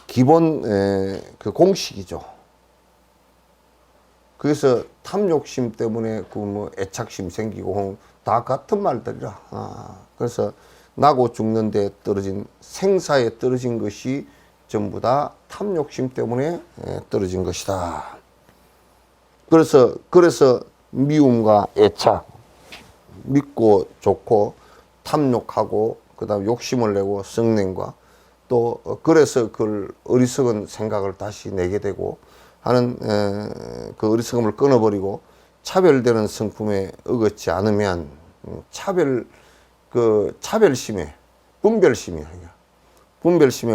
기본 그 공식이죠. 그래서 탐욕심 때문에 그 뭐 애착심 생기고 다 같은 말들이라. 그래서 나고 죽는데 떨어진 생사에 떨어진 것이 전부 다 탐욕심 때문에 떨어진 것이다. 그래서 미움과 애착, 믿고 좋고 탐욕하고 그다음 욕심을 내고 성냄과 또 그래서 그 어리석은 생각을 다시 내게 되고 하는 그 어리석음을 끊어버리고 차별되는 성품에 어긋지 않으면 차별심에 분별심에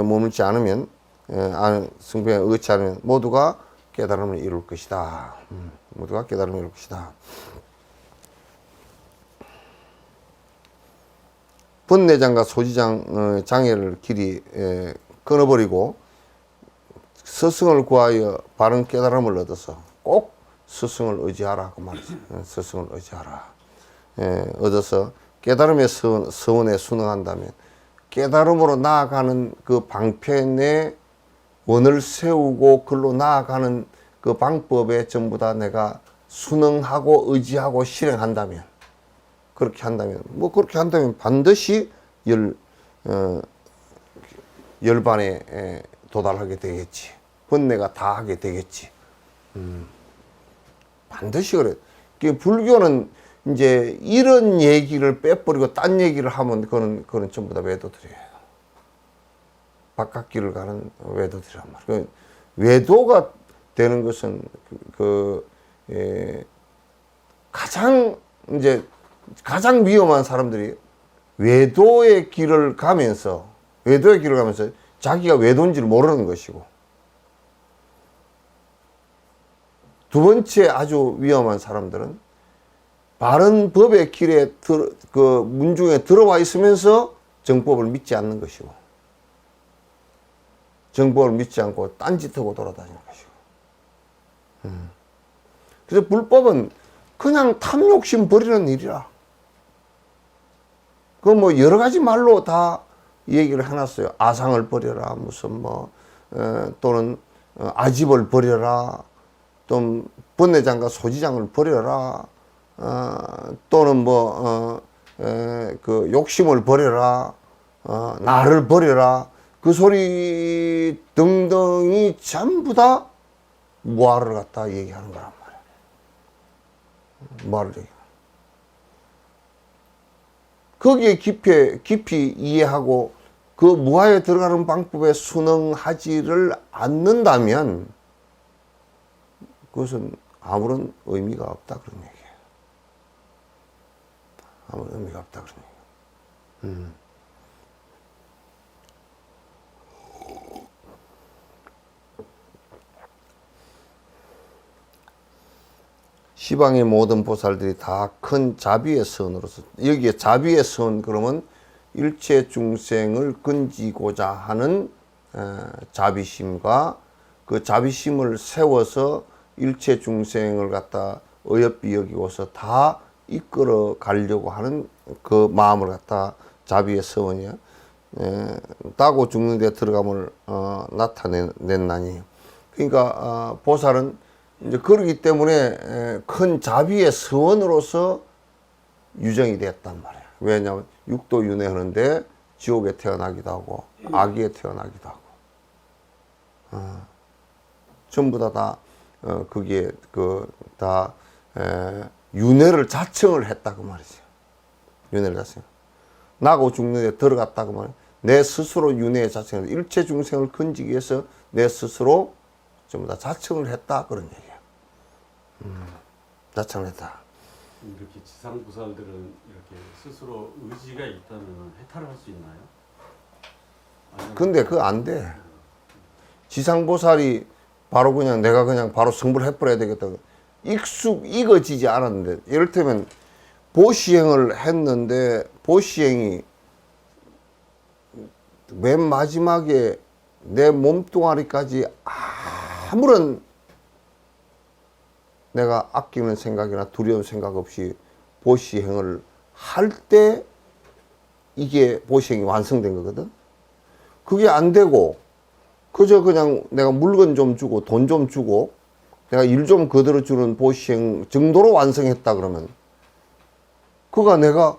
머물지 않으면 성품에 어긋지 않으면 모두가 깨달음을 이룰 것이다. 모두가 깨달음을 이룰 것이다. 번뇌장과 소지장 장애를 길이 끊어버리고 스승을 구하여 바른 깨달음을 얻어서 꼭 스승을 의지하라 그 말이죠. 스승을 의지하라. 얻어서 깨달음의 서원에 순응한다면 깨달음으로 나아가는 그 방편에 원을 세우고 글로 나아가는 그 방법에 전부 다 내가 순응하고 의지하고 실행한다면 그렇게 한다면 반드시 열반에 도달하게 되겠지. 번뇌가 다 하게 되겠지. 반드시 그래. 불교는 이제 이런 얘기를 빼버리고 딴 얘기를 하면 그거는 전부 다 외도들이에요. 바깥길을 가는 외도들이란 말이에요. 외도가 되는 것은 가장 위험한 사람들이 외도의 길을 가면서 자기가 외도인지를 모르는 것이고, 두 번째 아주 위험한 사람들은 바른 법의 길에 문중에 들어와 있으면서 정법을 믿지 않는 것이고, 정법을 믿지 않고 딴짓하고 돌아다니는 것이고. 그래서 불법은 그냥 탐욕심 버리는 일이라. 여러 가지 말로 다 얘기를 해놨어요. 아상을 버려라, 또는 아집을 버려라, 또 번뇌장과 소지장을 버려라, 또는 욕심을 버려라, 나를 버려라. 그 소리 등등이 전부 다 무아를 갖다 얘기하는 거란 말이야. 무아를 얘기하는. 거기에 깊이 이해하고 그 무아에 들어가는 방법에 순응하지를 않는다면 그것은 아무런 의미가 없다 그런 얘기예요. 아무런 의미가 없다 그런 얘기예요. 시방의 모든 보살들이 다 큰 자비의 선으로서, 여기에 자비의 선 그러면 일체 중생을 건지고자 하는 자비심과 그 자비심을 세워서 일체 중생을 갖다 어여삐 여기고서 다 이끌어 가려고 하는 그 마음을 갖다 자비의 서원이야. 따고 죽는 데 들어감을 나타냈나니. 그러니까 보살은 이제 그러기 때문에 큰 자비의 서원으로서 유정이 되었단 말이야. 왜냐하면 육도 윤회하는데 지옥에 태어나기도 하고 악의에 태어나기도 하고 전부 다 거기에 다 윤회를 자청을 했다 그 말이죠. 윤회를 자청. 나고 죽는 데 들어갔다 그 말이야. 내 스스로 윤회에 자청을, 일체 중생을 건지기 위해서 내 스스로 전부 다 자청을 했다 그런 얘기야. 자청을 했다. 이렇게 지상보살들은 이렇게 스스로 의지가 있다면 해탈을 할 수 있나요? 근데 그거 안 돼. 지상보살이 바로 내가 바로 성불 해버려야 되겠다. 익어지지 않았는데, 이를테면 보시행을 했는데 보시행이 맨 마지막에 내 몸뚱아리까지 아무런 내가 아끼는 생각이나 두려운 생각 없이 보시행을 할 때 이게 보시행이 완성된 거거든. 그게 안 되고 그저 내가 물건 좀 주고 돈 좀 주고 내가 일 좀 거들어 주는 보시행 정도로 완성했다 그러면 그가 내가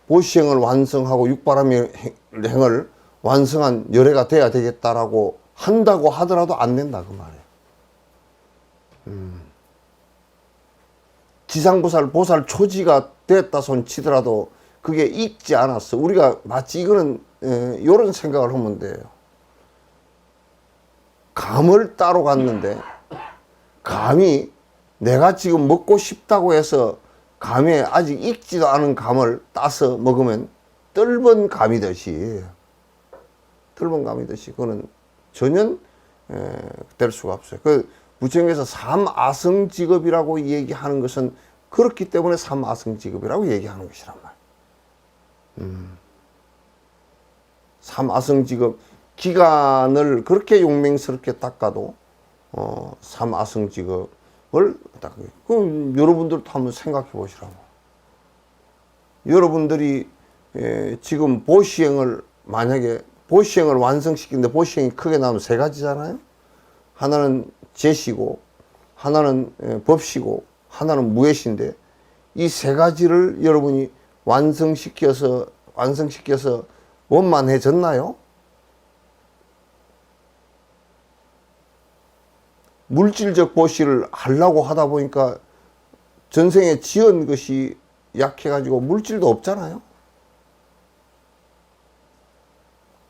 보시행을 완성하고 육바람의 행을 완성한 열애가 돼야 되겠다라고 한다고 하더라도 안 된다 그 말이에요. 지상보살, 보살 초지가 됐다 손 치더라도 그게 익지 않았어. 우리가 마치 이거는 이런 생각을 하면 돼요. 감을 따러 갔는데 감이 내가 지금 먹고 싶다고 해서 감에 아직 익지도 않은 감을 따서 먹으면 떫은 감이듯이 그거는 전혀 될 수가 없어요. 그 부처님께서 삼아성직업이라고 얘기하는 것은 그렇기 때문에 삼아성직업이라고 얘기하는 것이란 말이에요. 삼아성직업 기간을 그렇게 용맹스럽게 닦아도 삼아성직업을 딱 그럼 여러분들도 한번 생각해 보시라고. 여러분들이 지금 보시행을 만약에 보시행을 완성시키는데 보시행이 크게 나오면 세 가지잖아요. 하나는 제시고 하나는 법시고 하나는 무예시인데 이 세 가지를 여러분이 완성시켜서 원만해졌나요? 물질적 보시를 하려고 하다 보니까 전생에 지은 것이 약해가지고 물질도 없잖아요.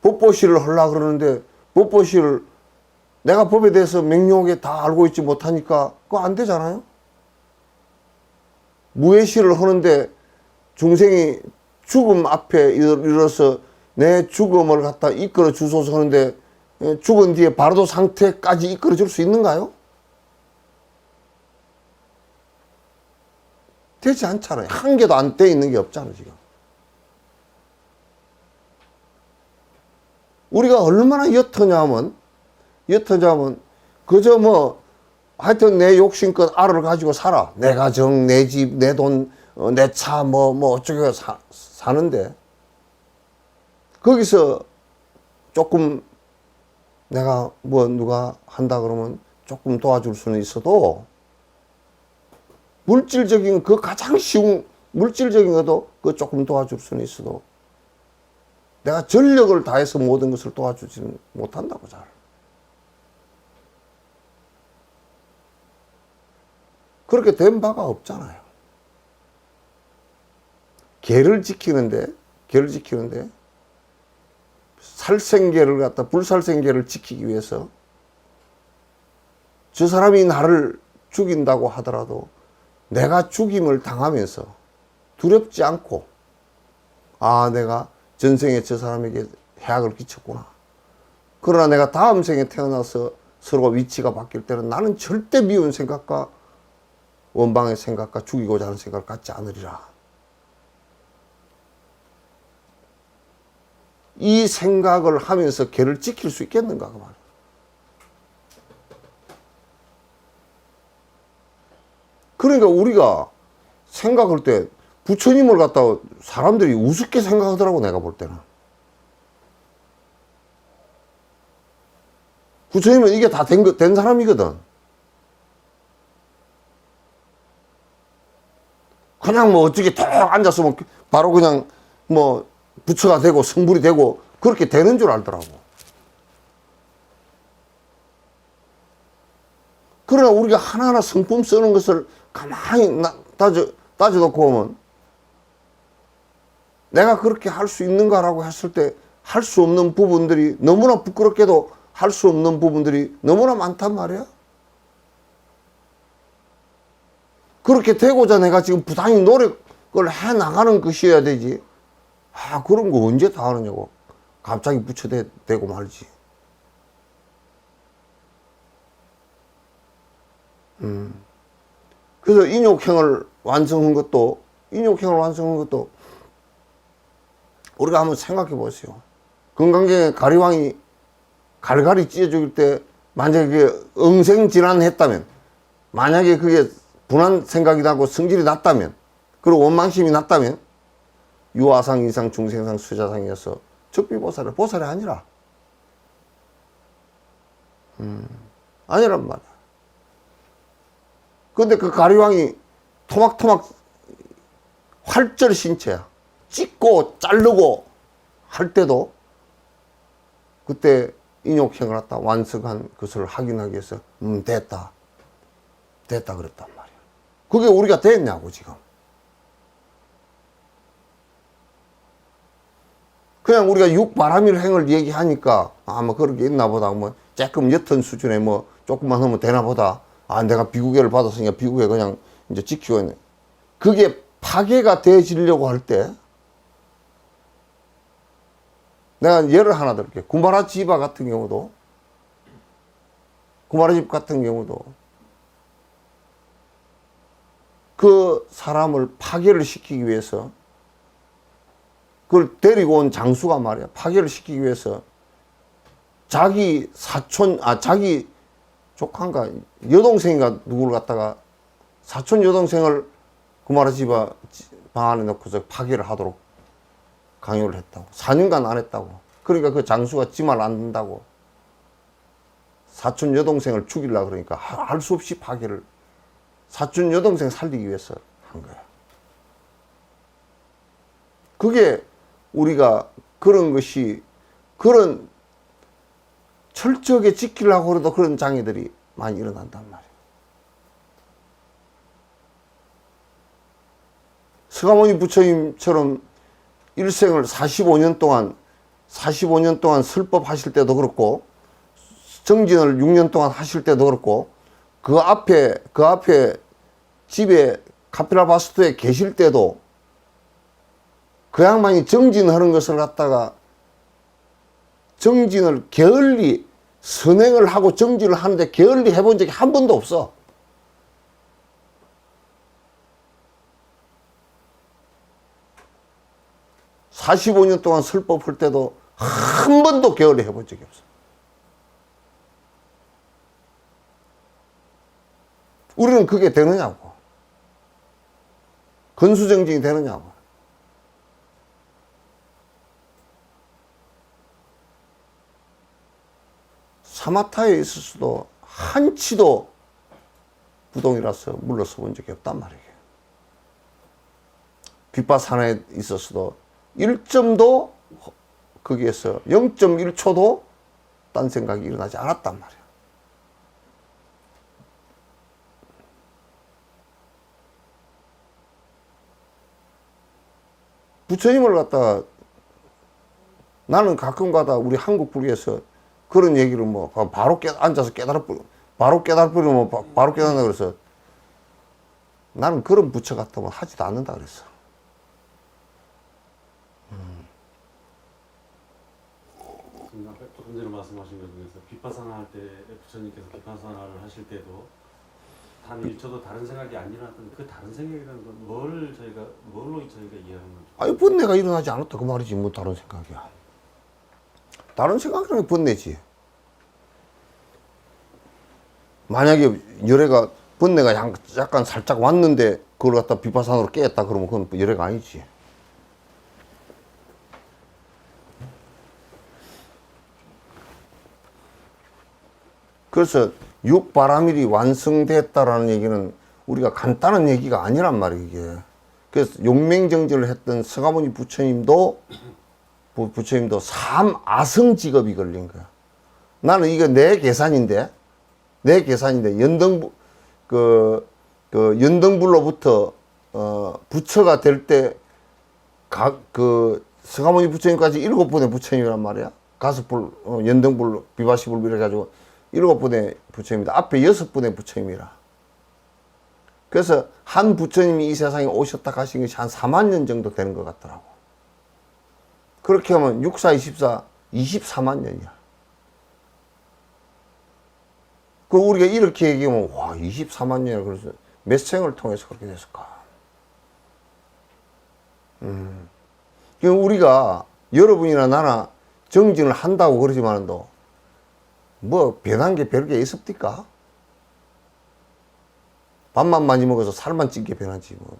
법보시를 하려고 그러는데 법보시를 내가 법에 대해서 명료하게 다 알고 있지 못하니까 그거 안 되잖아요. 무예시를 하는데 중생이 죽음 앞에 이르러서 내 죽음을 갖다 이끌어 주소서 하는데 죽은 뒤에 바로도 상태까지 이끌어 줄 수 있는가요? 되지 않잖아요. 한 개도 안 떼 있는 게 없잖아요, 지금. 우리가 얼마나 옅으냐면, 그저 뭐, 하여튼 내 욕심껏 알을 가지고 살아. 내 가정, 내 집, 내 돈, 내 차, 어쩌고 사는데, 거기서 조금 내가 누가 한다 그러면 조금 도와줄 수는 있어도, 물질적인 그 가장 쉬운 물질적인 것도 그 조금 도와줄 수는 있어도 내가 전력을 다해서 모든 것을 도와주지는 못한다고 잘. 그렇게 된 바가 없잖아요. 계를 지키는데 살생계를 갖다 불살생계를 지키기 위해서 저 사람이 나를 죽인다고 하더라도 내가 죽임을 당하면서 두렵지 않고 내가 전생에 저 사람에게 해악을 끼쳤구나. 그러나 내가 다음 생에 태어나서 서로가 위치가 바뀔 때는 나는 절대 미운 생각과 원방의 생각과 죽이고자 하는 생각을 갖지 않으리라. 이 생각을 하면서 걔를 지킬 수 있겠는가 그 말이에요. 그러니까 우리가 생각할 때 부처님을 갖다가 사람들이 우습게 생각하더라고. 내가 볼 때는 부처님은 이게 다 된 사람이거든. 그냥 어떻게 탁 앉았으면 바로 그냥 부처가 되고 성불이 되고 그렇게 되는 줄 알더라고. 그러나 우리가 하나하나 성품 쓰는 것을 가만히 따져놓고 보면 내가 그렇게 할 수 있는가라고 했을 때 할 수 없는 부분들이 너무나 부끄럽게도 할 수 없는 부분들이 너무나 많단 말이야. 그렇게 되고자 내가 지금 부단히 노력을 해 나가는 것이어야 되지. 그런 거 언제 다 하느냐고. 갑자기 부처되고 말지. 그래서 인욕행을 완성한 것도 우리가 한번 생각해 보세요. 금강경에 가리왕이 갈갈이 찢어 죽일 때 만약에 그게 응생진환했다면, 만약에 그게 분한 생각이 나고 성질이 났다면, 그리고 원망심이 났다면 유아상, 이상, 중생상, 수자상이어서 적비보살이 보살이 아니라 아니란 말이야. 근데 그 가리왕이 토막토막 활절 신체야. 찢고 자르고 할 때도 그때 인욕행을 갖다 완성한 것을 확인하기 위해서 됐다 그랬단 말이야. 그게 우리가 됐냐고 지금. 그냥 우리가 육바람일 행을 얘기하니까 뭐 그런 게 있나 보다, 조금 옅은 수준에 조금만 하면 되나 보다, 아, 내가 비구계를 받았으니까 비구계 그냥 이제 지키고 있네. 그게 파괴가 되어지려고 할 때, 내가 예를 하나 들게. 구마라지바 같은 경우도, 구마라집 같은 경우도, 그 사람을 파괴를 시키기 위해서, 그걸 데리고 온 장수가 말이야. 파괴를 시키기 위해서, 자기 사촌, 자기 조카인가, 여동생인가 누구를 갖다가, 사촌 여동생을 구마라지바 방 안에 넣고서 파괴를 하도록 강요를 했다고. 4년간 안 했다고. 그러니까 그 장수가 지 말 안 듣는다고. 사촌 여동생을 죽이려고 그러니까 할 수 없이 파괴를, 사촌 여동생 살리기 위해서 한 거야. 그게 우리가 그런 것이, 그런 철저하게 지키려고 해도 그런 장애들이 많이 일어난단 말이에요. 서가모니 부처님처럼 일생을 45년 동안 설법하실 때도 그렇고, 정진을 6년 동안 하실 때도 그렇고, 그 앞에 집에 카피라바스토에 계실 때도 그 양반이 정진하는 것을 갖다가 정진을 게을리, 선행을 하고 정진을 하는데 게을리 해본 적이 한 번도 없어. (45년) 동안 설법할 때도 한 번도 게을리 해본 적이 없어. 우리는 그게 되느냐고. 건수정진이 되느냐고. 사마타에 있을 수도 한치도 부동이라서 물러서 본 적이 없단 말이에요. 빗바사나에 있었어도 1점도 거기에서 0.1초도 딴 생각이 일어나지 않았단 말이에요. 부처님을 갖다가 나는 가끔 가다 우리 한국 불교에서 그런 얘기를 뭐 바로 앉아서 바로 깨달으면 바로 깨닫는다 그래서 나는 그런 부처 같으면 하지도 않는다 그랬어. 조금 전에 말씀하신 것 중에서 빗바사나 할 때 부처님께서 빗바사나를 하실 때도 단 1초도 다른 생각이 안 일어났던 그 다른 생각이라는 건 뭘로 저희가 이해하는 건지. 아니 번뇌가 일어나지 않았다 그 말이지 뭐 다른 생각이야. 다른 생각이라는 게 번뇌지. 만약에 열애가 번뇌가 약간 살짝 왔는데 그걸 갖다 빗바사나로 깼다 그러면 그건 열애가 아니지. 그래서 육바라밀이 완성됐다라는 얘기는 우리가 간단한 얘기가 아니란 말이에요, 이게. 그래서 용맹정진을 했던 서가모니 부처님도 삼아성 직업이 걸린 거야. 나는 이거 내 계산인데 연등불로부터 부처가 될 때 서가모니 부처님까지 7분의 부처님이란 말이야. 가스불, 연등불, 비바시불 이래가지고 7분의 부처님이다. 앞에 6분의 부처님이라. 그래서 한 부처님이 이 세상에 오셨다 가신 것이 한 4만 년 정도 되는 것 같더라고. 그렇게 하면 6, 4, 24, 24만 년이야. 그 우리가 이렇게 얘기하면 와 24만 년이라 그래서 몇 생을 통해서 그렇게 됐을까? 우리가 여러분이나 나나 정진을 한다고 그러지만도 뭐 변한 게 별게 있습니까? 밥만 많이 먹어서 살만 찐게 변하지 뭐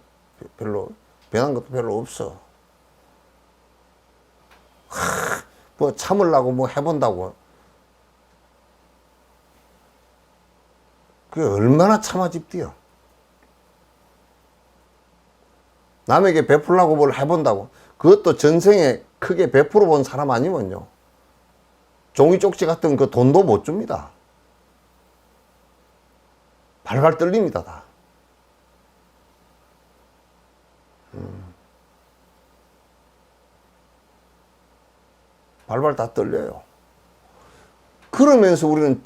별로 변한 것도 별로 없어. 뭐 참으려고 뭐 해본다고 그게 얼마나 참아집디요. 남에게 베풀려고 뭘 해본다고 그것도 전생에 크게 베풀어 본 사람 아니면요 종이 쪽지 같은 그 돈도 못 줍니다. 발발 떨립니다 다. 발발 다 떨려요. 그러면서 우리는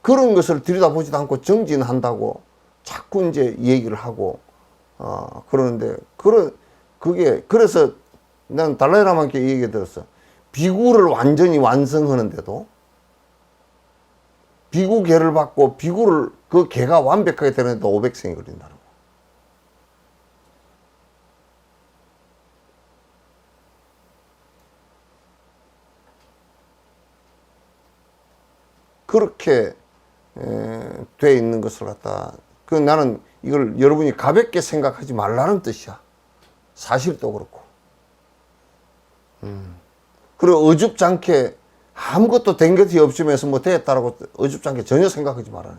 그런 것을 들여다보지도 않고 정진한다고 자꾸 이제 얘기를 하고, 그러는데, 그래서 난 달라이라마께 얘기 들었어. 비구를 완전히 완성하는데도, 비구 개를 받고, 그 개가 완벽하게 되는데도 500생이 걸린다는 거야. 그렇게 돼 있는 것을 갖다 나는 이걸 여러분이 가볍게 생각하지 말라는 뜻이야. 사실도 그렇고. 그리고 어줍지 않게 아무것도 된 것이 없으면서 뭐 되었다라고 어줍지 않게 전혀 생각하지 말아요.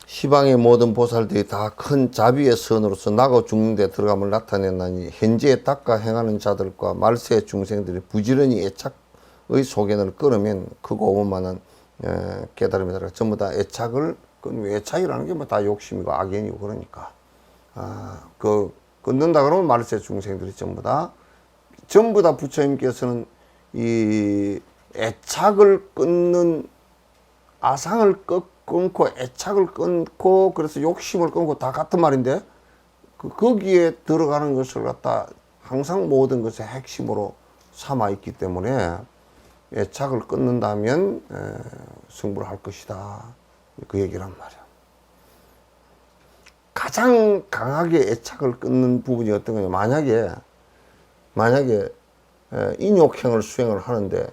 시방의 모든 보살들이 다 큰 자비의 선으로서 나고 죽는 데 들어감을 나타냈나니 현재에 닦아 행하는 자들과 말세의 중생들이 부지런히 애착의 소견을 끊으면 크고 오만한 깨달음이 들어가 전부 다 애착이라는 게 뭐 다 욕심이고 악연이고 그러니까 끊는다 그러면 말세 중생들이 전부 다 부처님께서는 이 애착을 끊는 아상을 끊고 애착을 끊고 그래서 욕심을 끊고 다 같은 말인데 거기에 들어가는 것을 갖다 항상 모든 것의 핵심으로 삼아 있기 때문에 애착을 끊는다면 승부를 할 것이다. 그 얘기란 말이야. 가장 강하게 애착을 끊는 부분이 어떤 거냐. 만약에 인욕행을 수행을 하는데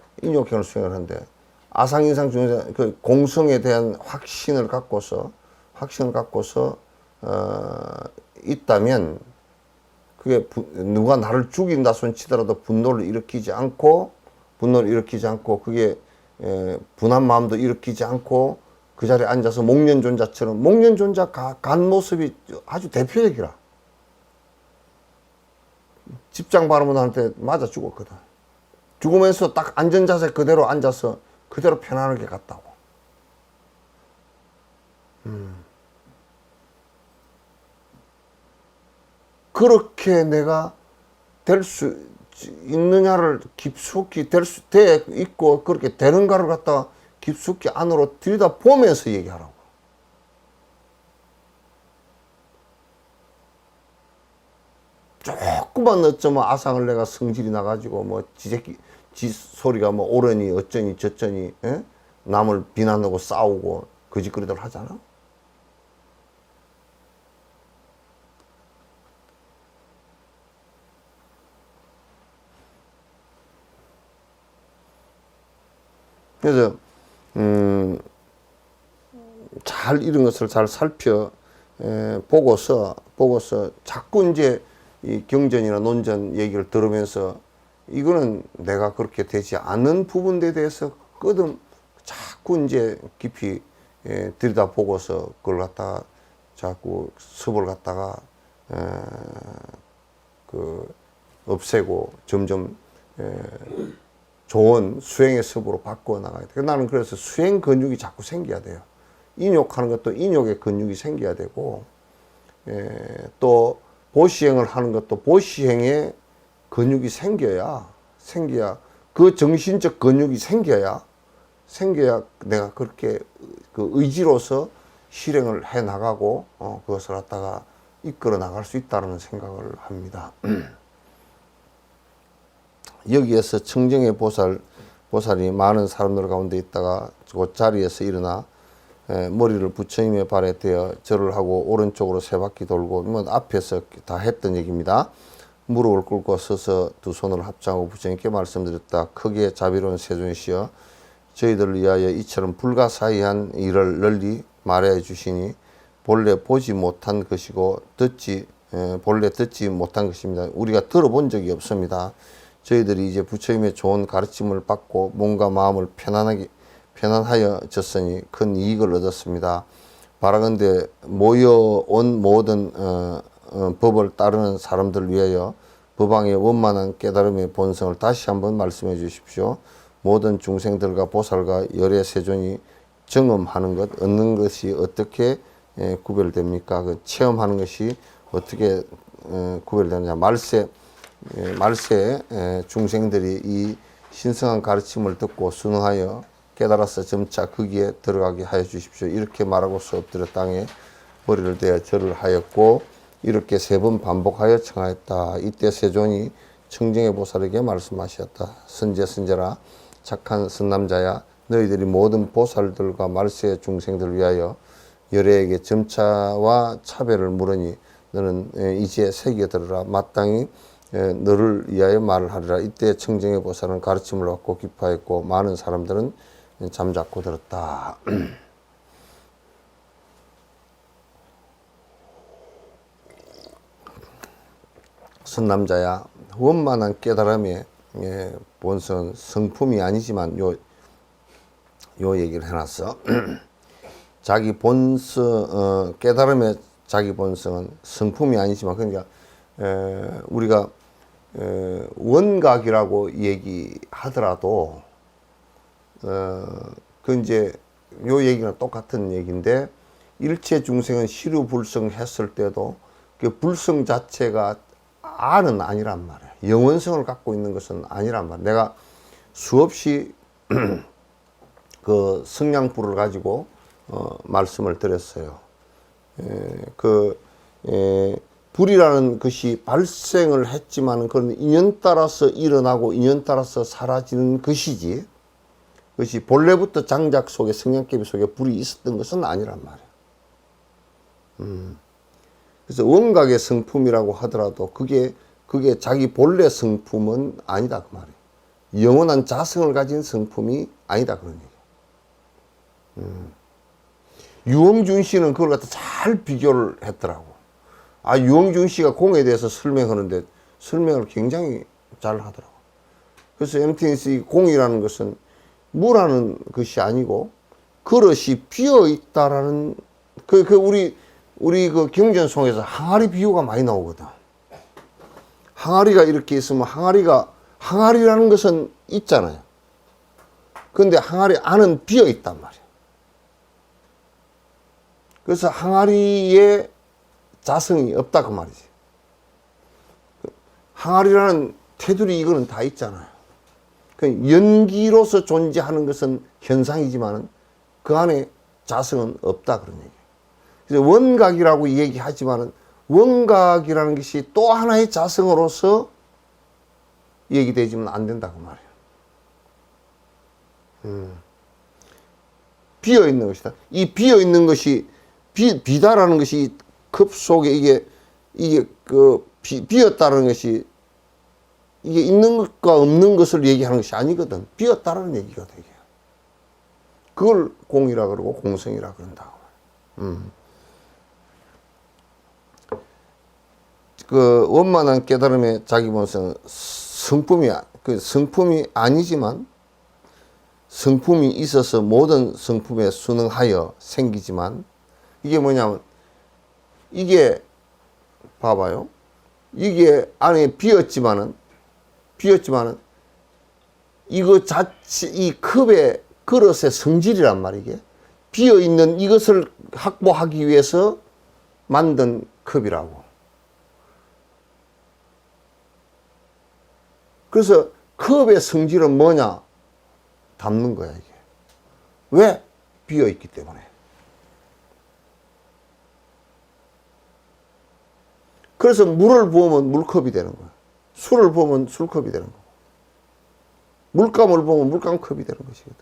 아상인상 중에서 그 공성에 대한 확신을 갖고서 있다면 그게 누가 나를 죽인다 손치더라도 분노를 일으키지 않고 그게 분한 마음도 일으키지 않고 그 자리에 앉아서 목련존자처럼 목련존자 간 모습이 아주 대표적이라. 집장 바르문한테 맞아 죽었거든. 죽으면서 딱 앉은 자세 그대로 앉아서 그대로 편안하게 갔다고. 그렇게 내가 될 수 있느냐를 깊숙이 돼 있고 그렇게 되는가를 갖다가 깊숙이 안으로 들여다보면서 얘기하라고. 조금만 어쩌면 아상을 내가 성질이 나가지고 뭐 지 소리가 뭐 오르니 어쩌니 저쩌니 남을 비난하고 싸우고 거짓거리들 하잖아. 그래서 잘 이런 것을 잘 살펴 보고서 자꾸 이제 이 경전이나 논전 얘기를 들으면서 이거는 내가 그렇게 되지 않는 부분에 대해서 자꾸 이제 깊이 들여다보고서 그걸 갖다가 자꾸 습을 갖다가 없애고 점점 좋은 수행의 습으로 바꾸어 나가야 돼. 나는 그래서 수행 근육이 자꾸 생겨야 돼요. 인욕하는 것도 인욕의 근육이 생겨야 되고, 또 보시행을 하는 것도 보시행의 근육이 생겨야 그 정신적 근육이 생겨야 내가 그렇게 그 의지로서 실행을 해 나가고 그것을 갖다가 이끌어 나갈 수 있다는 생각을 합니다. 여기에서 청정의 보살이 많은 사람들 가운데 있다가 그 자리에서 일어나 머리를 부처님의 발에 대어 절을 하고 오른쪽으로 세 바퀴 돌고 뭐 앞에서 다 했던 얘기입니다. 무릎을 꿇고 서서 두 손을 합장하고 부처님께 말씀드렸다. 크게 자비로운 세존이시여 저희들을 위하여 이처럼 불가사의한 일을 널리 말해 주시니 본래 보지 못한 것이고 본래 듣지 못한 것입니다. 우리가 들어본 적이 없습니다. 저희들이 이제 부처님의 좋은 가르침을 받고 몸과 마음을 편안하여졌으니 큰 이익을 얻었습니다. 바라건대 모여온 모든 법을 따르는 사람들을 위하여 법왕의 원만한 깨달음의 본성을 다시 한번 말씀해 주십시오. 모든 중생들과 보살과 열의 세존이 경험하는 것, 얻는 것이 어떻게 구별됩니까? 그 체험하는 것이 어떻게 구별되느냐. 말세 중생들이 이 신성한 가르침을 듣고 순응하여 깨달아서 점차 거기에 들어가게 하여 주십시오. 이렇게 말하고서 엎드려 땅에 머리를 대어 절을 하였고 이렇게 3번 반복하여 청하였다. 이때 세존이 청정의 보살에게 말씀하셨다. 선제라 착한 선남자야, 너희들이 모든 보살들과 말세 중생들을 위하여 열애에게 점차와 차별을 물으니 너는 이제 새기에 들어라. 마땅히 너를 위하여 말을 하리라. 이때 청정의 보살은 가르침을 받고 기뻐했고 많은 사람들은 잠잡고 들었다. 선남자야, 원만한 깨달음의 본성은 성품이 아니지만 요 얘기를 해놨어. 자기 본성, 깨달음의 자기 본성은 성품이 아니지만, 그러니까 우리가 원각이라고 얘기하더라도 그 이제 요 얘기랑 똑같은 얘기인데, 일체 중생은 시류불성했을 때도 그 불성 자체가 아는 아니란 말이야. 영원성을 갖고 있는 것은 아니란 말이야. 내가 수없이 그 성냥불을 가지고 말씀을 드렸어요. 불이라는 것이 발생을 했지만 그건 인연 따라서 일어나고 인연 따라서 사라지는 것이지, 그것이 본래부터 장작 속에, 성냥개비 속에 불이 있었던 것은 아니란 말이야. 그래서 원각의 성품이라고 하더라도 그게 자기 본래 성품은 아니다 그 말이에요. 영원한 자성을 가진 성품이 아니다 그런 얘기예요. 유홍준 씨는 그걸 갖다 잘 비교를 했더라고. 유홍준 씨가 공에 대해서 설명하는데 설명을 굉장히 잘 하더라고. 그래서 MTNC 공이라는 것은 무라는 것이 아니고 그릇이 비어 있다라는 우리 그 경전송에서 항아리 비유가 많이 나오거든. 항아리가 이렇게 있으면 항아리라는 것은 있잖아요. 그런데 항아리 안은 비어 있단 말이에요. 그래서 항아리에 자성이 없다 그 말이지. 항아리라는 테두리 이거는 다 있잖아요. 연기로서 존재하는 것은 현상이지만 그 안에 자성은 없다 그런 얘기예요. 그래서 원각이라고 얘기하지만은 원각이라는 것이 또 하나의 자성으로서 얘기되지는 안 된다 그 말이에요. 비어 있는 것이다. 이 비어 있는 것이 비다라는 것이 컵 속에 이게 비었다는 것이 이게 있는 것과 없는 것을 얘기하는 것이 아니거든. 비었다라는 얘기가 되게. 그걸 공이라 그러고 공성이라 그런다. 그 원만한 깨달음의 자기 본성은 성품이 아니지만 성품이 있어서 모든 성품에 순응하여 생기지만, 이게 뭐냐면 이게 봐봐요. 이게 안에 비었지만은 이거 자체 이 컵의 그릇의 성질이란 말이야. 이게 비어 있는 이것을 확보하기 위해서 만든 컵이라고. 그래서 컵의 성질은 뭐냐? 담는 거야 이게. 왜? 비어 있기 때문에. 그래서 물을 부으면 물컵이 되는 거야. 술을 부으면 술컵이 되는 거고, 물감을 부으면 물감컵이 되는 것이거든.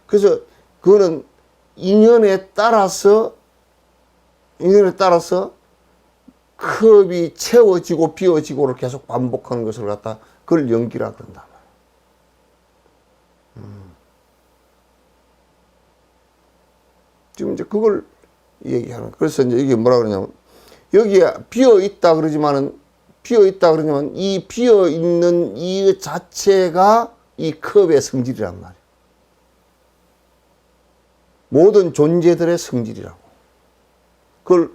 그래서 그거는 인연에 따라서 컵이 채워지고 비워지고를 계속 반복하는 것을 갖다 그걸 연기라 그런단 말이야. 지금 이제 그걸 얘기하는 거야. 그래서 이제 이게 뭐라 그러냐면, 여기에 비어 있다 그러지만 이 비어 있는 이 자체가 이 컵의 성질이란 말이야. 모든 존재들의 성질이라고. 그걸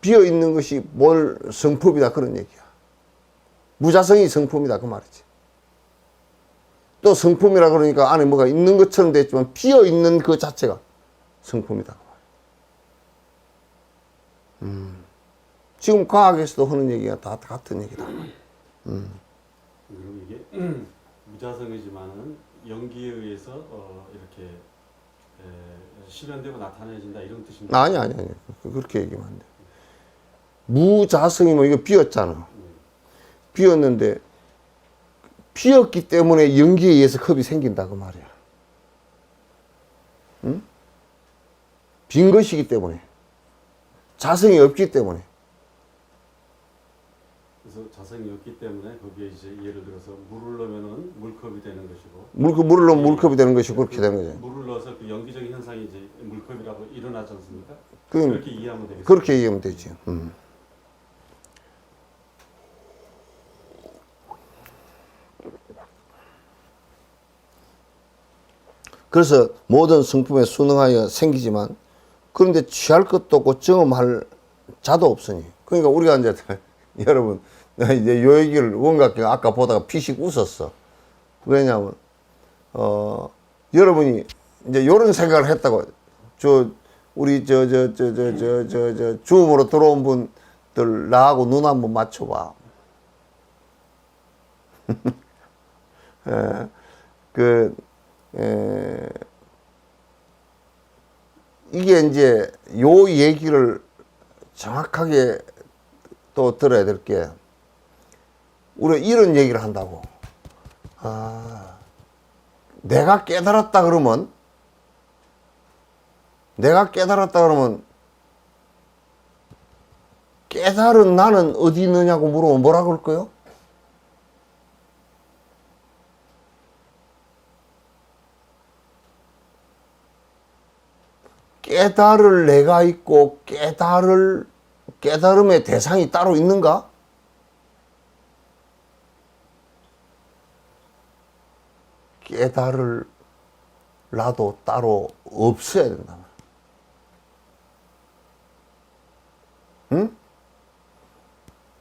비어 있는 것이 뭘 성품이다 그런 얘기야. 무자성이 성품이다 그 말이지. 또 성품이라 그러니까 안에 뭐가 있는 것처럼 돼 있지만 비어 있는 그 자체가 성품이다. 지금 과학에서도 하는 얘기가 다 같은 얘기다. 그럼 이게 무자성이지만은 연기에 의해서 이렇게 실현되고 나타내진다 이런 뜻입니다. 아니. 그렇게 얘기하면 안 돼. 무자성이면 이거 비었잖아. 비었는데 비었기 때문에 연기에 의해서 컵이 생긴다 그 말이야. 응? 빈 것이기 때문에. 자성이 없기 때문에. 그래서 자성이 없기 때문에 거기에 이제 예를 들어서 물을 넣으면은 물컵이 되는 것이고 물을 넣으면 물컵이 되는 것이 그렇게 되는 거죠. 물을 넣어서 그 연기적인 현상이 이제 물컵이라고 일어나지 않습니까? 그, 그렇게 이해하면 되겠습니다. 그렇게 이해하면 되지. 그래서 모든 성품에 순응하여 생기지만 그런데 취할 것도 없고 경험할 자도 없으니. 그러니까 우리가 이제 여러분 이제 요 얘기를 원각기가 아까 보다가 피식 웃었어. 왜냐하면 여러분이 이제 요런 생각을 했다고. 우리 주음으로 들어온 분들 나하고 눈 한번 맞춰봐. 이게 이제 요 얘기를 정확하게 또 들어야 될 게, 우리가 이런 얘기를 한다고. 내가 깨달았다 그러면 깨달은 나는 어디 있느냐고 물어보면 뭐라 그럴까요? 깨달을 내가 있고 깨달음의 대상이 따로 있는가? 깨달을 나도 따로 없어야 된다. 응?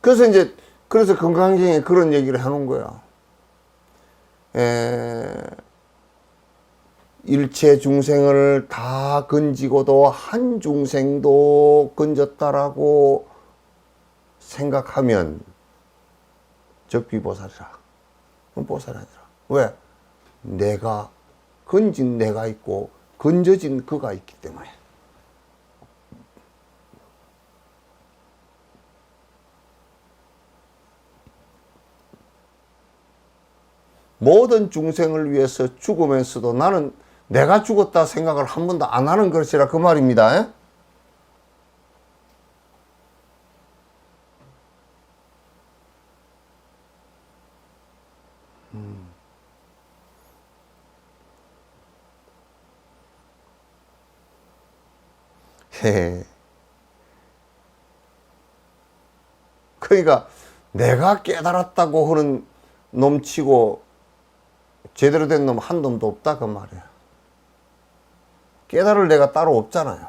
그래서 건강경에 그런 얘기를 해놓은 거야. 일체 중생을 다 건지고도 한 중생도 건졌다라고 생각하면 적비보살이라. 그건 보살이 아니라. 왜? 내가 건진 내가 있고 건져진 그가 있기 때문에. 모든 중생을 위해서 죽으면서도 나는 내가 죽었다 생각을 한 번도 안 하는 것이라 그 말입니다. 그러니까 내가 깨달았다고 하는 놈치고 제대로 된 놈 한 놈도 없다 그 말이야. 깨달을 내가 따로 없잖아요.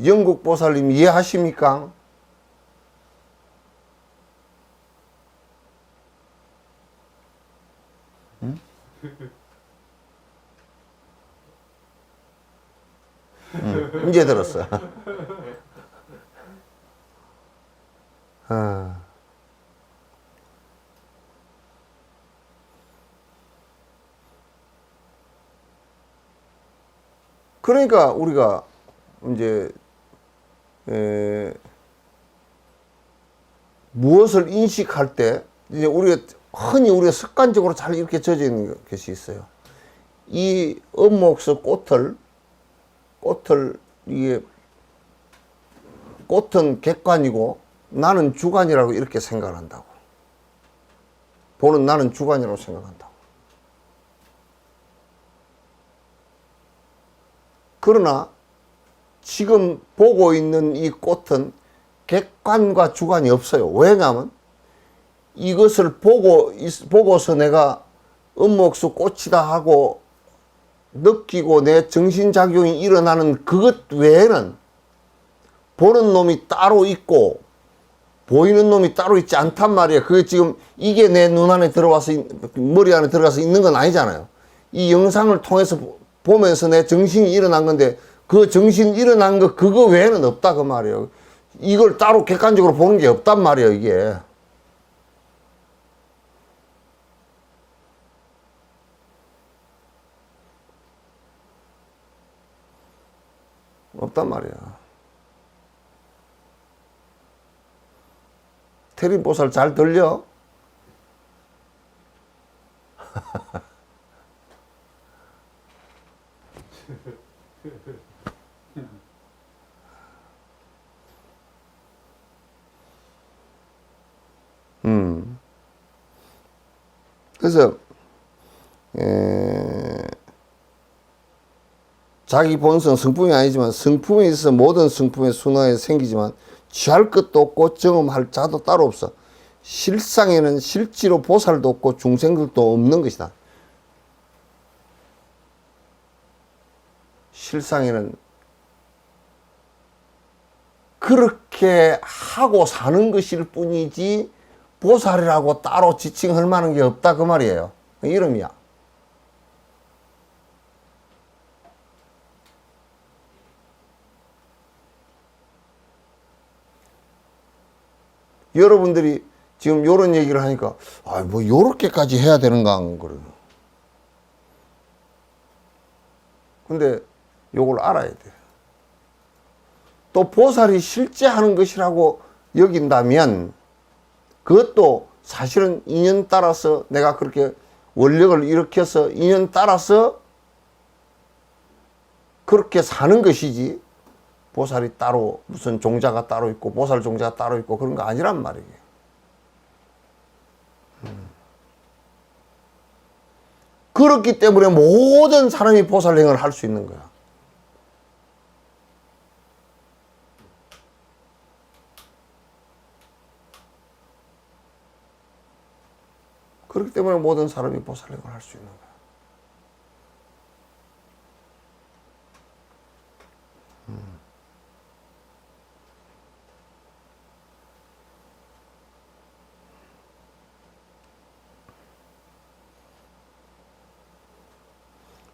영국 보살님 이해하십니까? 응? 이제 들었어. 그러니까 우리가 이제 무엇을 인식할 때 이제 흔히 우리가 습관적으로 잘 이렇게 젖어 있는 것이 있어요. 이 업목서 꽃을 이게 꽃은 객관이고 나는 주관이라고 이렇게 생각을 한다고. 보는 나는 주관이라고 생각한다고. 그러나 지금 보고 있는 이 꽃은 객관과 주관이 없어요. 왜냐하면 이것을 보고서 내가 음목수 꽃이다 하고 느끼고 내 정신작용이 일어나는 그것 외에는 보는 놈이 따로 있고 보이는 놈이 따로 있지 않단 말이에요. 그게 지금 이게 내 눈 안에 들어와서 머리 안에 들어가서 있는 건 아니잖아요. 이 영상을 통해서 보면서 내 정신이 일어난 건데 그 정신 일어난 거 그거 외에는 없다 그 말이에요. 이걸 따로 객관적으로 보는 게 없단 말이에요. 이게 없단 말이야. 태림보살 잘 들려? 그래서 자기 본성 성품이 아니지만 성품에 있어서 모든 성품의 순환이 생기지만 취할 것도 없고 경험할 자도 따로 없어. 실상에는 실제로 보살도 없고 중생들도 없는 것이다. 실상에는 그렇게 하고 사는 것일 뿐이지 보살이라고 따로 지칭할 만한 게 없다 그 말이에요. 이름이야. 여러분들이 지금 요런 얘기를 하니까 뭐 요렇게까지 해야 되는가 하는 거를. 근데 요걸 알아야 돼. 또 보살이 실제 하는 것이라고 여긴다면 그것도 사실은 인연 따라서 내가 그렇게 원력을 일으켜서 인연 따라서 그렇게 사는 것이지 보살이 따로 무슨 종자가 따로 있고 보살 종자가 따로 있고 그런 거 아니란 말이에요. 그렇기 때문에 모든 사람이 보살행을 할 수 있는 거야. 그렇기 때문에 모든 사람이 보살행을 할 수 있는 거야.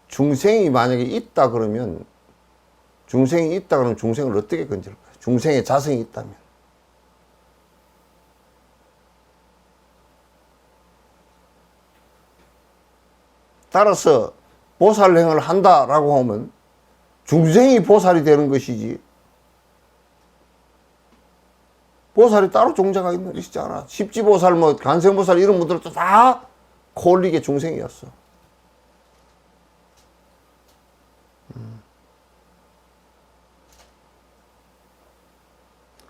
중생이 만약에 있다 그러면 중생이 있다 그러면 중생을 어떻게 건질까요? 중생의 자성이 있다면. 따라서 보살행을 한다라고 하면 중생이 보살이 되는 것이지 보살이 따로 종자가 있는 것이지 않아. 십지보살 뭐 간생보살 이런 분들도 다 콜리게 중생이었어.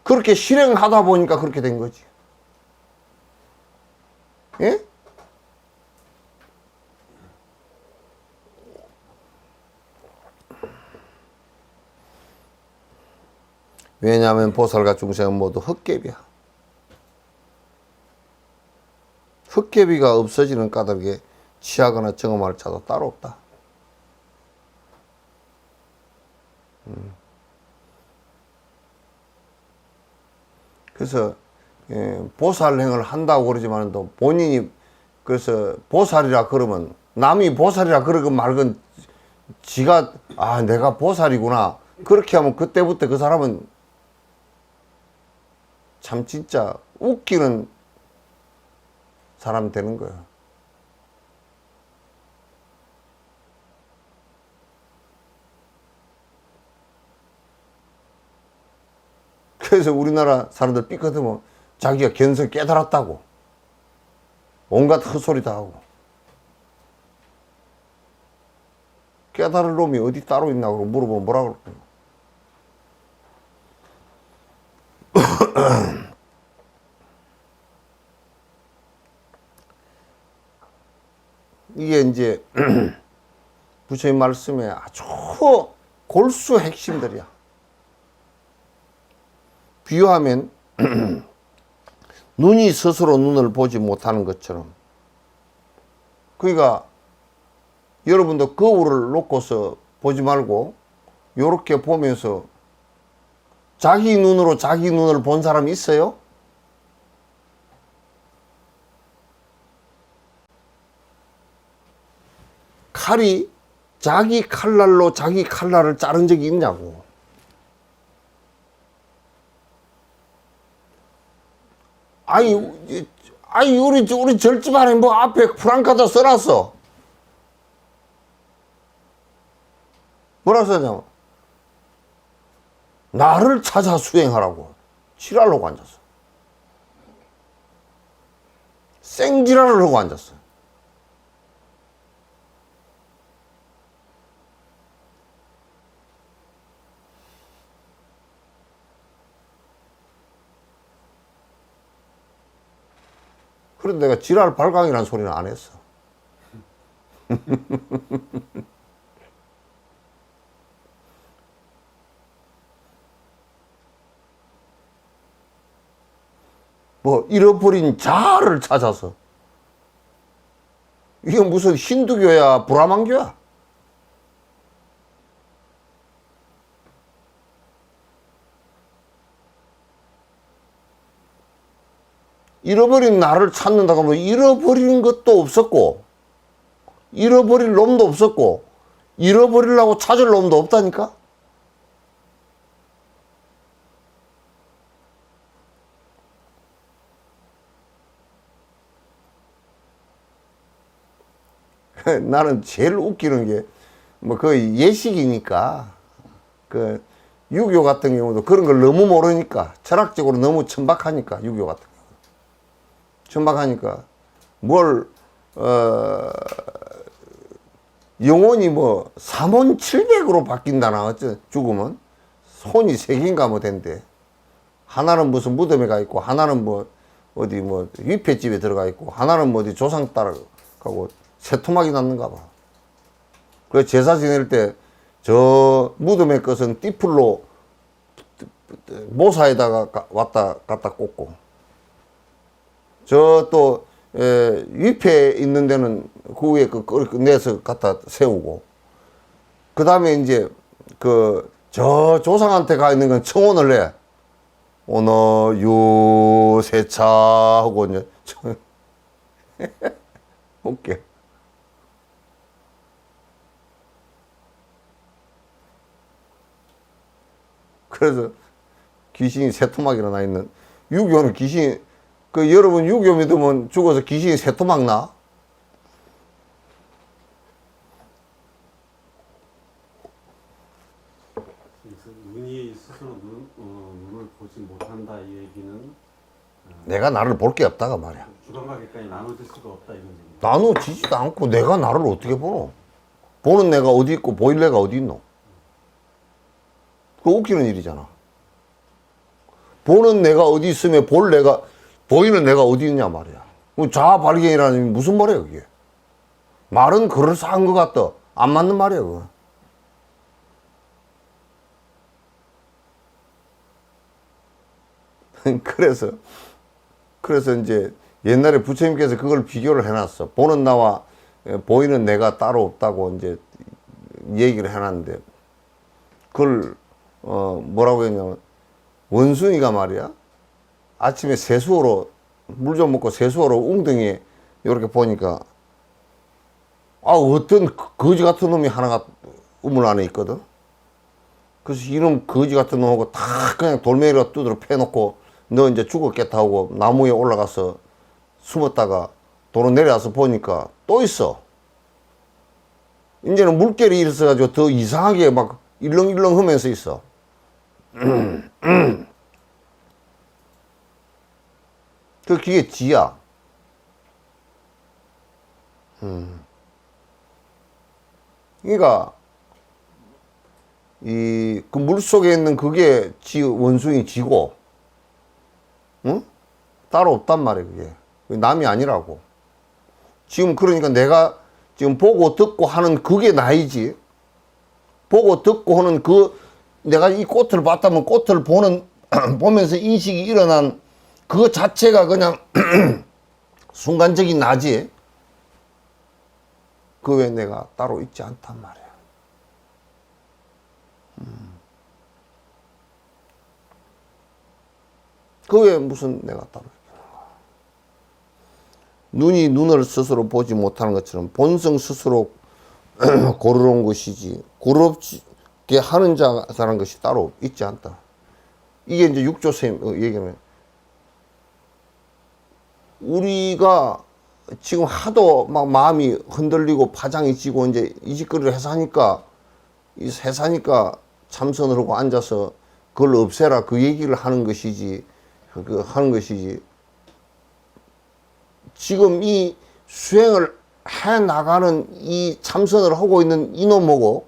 그렇게 실행하다 보니까 그렇게 된 거지. 예? 왜냐하면 보살과 중생은 모두 헛개비야. 헛개비가 없어지는 까닭에 취하거나 경험할 자도 따로 없다. 그래서 보살행을 한다고 그러지만 또 본인이 그래서 보살이라 그러면 남이 보살이라 그러건 말건 지가 내가 보살이구나 그렇게 하면 그때부터 그 사람은 참 진짜 웃기는 사람 되는 거야. 그래서 우리나라 사람들 삐끗하면 자기가 견성 깨달았다고 온갖 헛소리 다 하고 깨달을 놈이 어디 따로 있나 고 물어보면 뭐라 그럴까. 이게 이제 부처님 말씀에 아주 골수 핵심들이야. 비유하면 눈이 스스로 눈을 보지 못하는 것처럼 그러니까 여러분도 거울을 놓고서 보지 말고 요렇게 보면서 자기 눈으로 자기 눈을 본 사람이 있어요? 칼이 자기 칼날로 자기 칼날을 자른 적이 있냐고. 아니 우리 절집 안에 뭐 앞에 프랑카다 써놨어. 뭐라 써냐면 나를 찾아 수행하라고. 지랄하고 앉았어. 생지랄을 하고 앉았어. 그래도 내가 지랄 발광이라는 소리는 안 했어. 뭐 잃어버린 자아를 찾아서. 이게 무슨 힌두교야 브라만교야? 잃어버린 나를 찾는다고 하면 잃어버리는 것도 없었고 잃어버릴 놈도 없었고 잃어버리려고 찾을 놈도 없다니까? 나는 제일 웃기는 게 뭐 그 예식이니까 그 유교 같은 경우도 그런 걸 너무 모르니까 철학적으로 너무 천박하니까 유교 같은 경우 천박하니까 뭘 영혼이 뭐 3700으로 바뀐다나 어째 죽으면 손이 3개인가 뭐 된대. 하나는 무슨 무덤에 가 있고 하나는 뭐 어디 뭐 위패집에 들어가 있고 하나는 뭐 어디 조상 따라가고 새토막이 났는가 봐. 그래서 제사 지낼 때 저 무덤의 것은 띠풀로 모사에다가 왔다 갖다 꽂고 저 또 위패 있는 데는 그 위에 내서 갖다 세우고 그 다음에 이제 그 저 조상한테 가 있는 건 청혼을 해. 오너 유세차 하고 이제 웃겨. 그래서 귀신이 새토막이 나 있는 유교는 귀신이 그 여러분 유교 믿으면 죽어서 귀신이 새토막 나? 눈이 스스로 눈을 보지 못한다 이 얘기는 내가 나를 볼 게 없다가 말이야. 주관과 객관이 나눠질 수가 없다 이런 얘기. 나눠지지도 않고 내가 나를 어떻게 보노? 보는 내가 어디 있고 보일 내가 어디 있노? 그거 웃기는 일이잖아. 보는 내가 어디 있으면 볼 내가 보이는 내가 어디 있냐 말이야. 자아 발견이라는 무슨 말이야 그게? 말은 그럴싸한 것 같다. 안 맞는 말이야 그거. 그래서 이제 옛날에 부처님께서 그걸 비교를 해놨어. 보는 나와 보이는 내가 따로 없다고 이제 얘기를 해놨는데 그걸 뭐라고 했냐면 원숭이가 말이야 아침에 세수하러 물 좀 먹고 세수하러 웅덩이에 이렇게 보니까 어떤 거지 같은 놈이 하나가 우물 안에 있거든. 그래서 이놈 거지 같은 놈하고 다 그냥 돌멩이로 두드려 패놓고 너 이제 죽었겠다 하고 나무에 올라가서 숨었다가 도로 내려와서 보니까 또 있어. 이제는 물결이 일어서가지고 더 이상하게 막 일렁일렁 하면서 있어. 그게 지야. 그러니까 이 그 물 속에 있는 그게 원숭이 지고, 응? 따로 없단 말이야 그게. 남이 아니라고. 지금 그러니까 내가 지금 보고 듣고 하는 그게 나이지. 보고 듣고 하는 내가 이 꽃을 봤다면 꽃을 보면서 인식이 일어난 그거 자체가 그냥 순간적인 나지. 그 외에 내가 따로 있지 않단 말이야. 그 왜 무슨 내가 따로 있겠는가. 눈이 눈을 스스로 보지 못하는 것처럼 본성 스스로 고르는 것이지 고르게 하는 자라는 것이 따로 있지 않다. 이게 이제 육조 선생님 얘기는 우리가 지금 하도 막 마음이 흔들리고 파장이 찌고 이제 이 짓거리를 해서 하니까 참선을 하고 앉아서 그걸 없애라 그 얘기를 하는 것이지 지금 이 수행을 해 나가는 이 참선을 하고 있는 이놈하고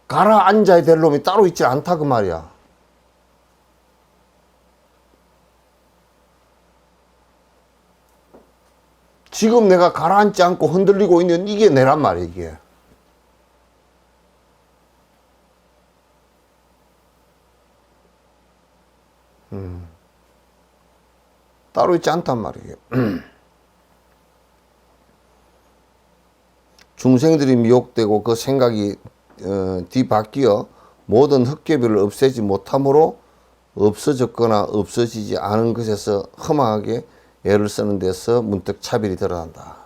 가라앉아야 될 놈이 따로 있지 않다 그 말이야. 지금 내가 가라앉지 않고 흔들리고 있는 이게 내란 말이야 이게. 따로 있지 않단 말이에요. 중생들이 미혹되고 그 생각이 뒤바뀌어 모든 헛개비를 없애지 못함으로 없어졌거나 없어지지 않은 것에서 험하게 애를 쓰는 데서 문득 차별이 드러난다.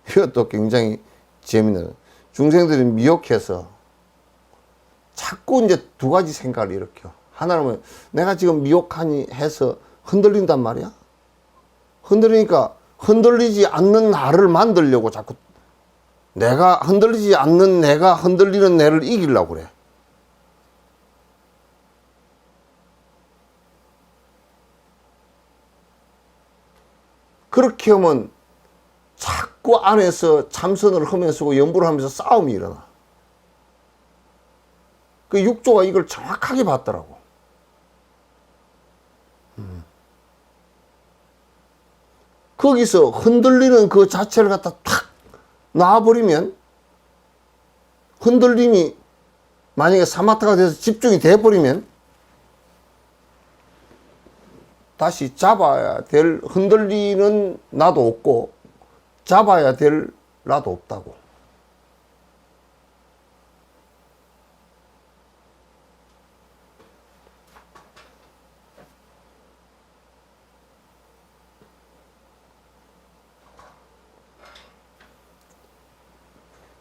이것도 굉장히 재미있는. 중생들이 미혹해서 자꾸 이제 두 가지 생각을 일으켜. 하나는 내가 지금 미혹하니 해서 흔들린단 말이야. 흔들리니까 흔들리지 않는 나를 만들려고 자꾸 내가 흔들리지 않는 내가 흔들리는 내를 이기려고 그래. 그렇게 하면 자꾸 안에서 참선을 하면서 연부를 하면서 싸움이 일어나. 그 육조가 이걸 정확하게 봤더라고. 거기서 흔들리는 그 자체를 갖다 탁 놔버리면 흔들림이 만약에 사마타가 돼서 집중이 돼버리면 다시 잡아야 될 흔들리는 나도 없고 잡아야 될 나도 없다고.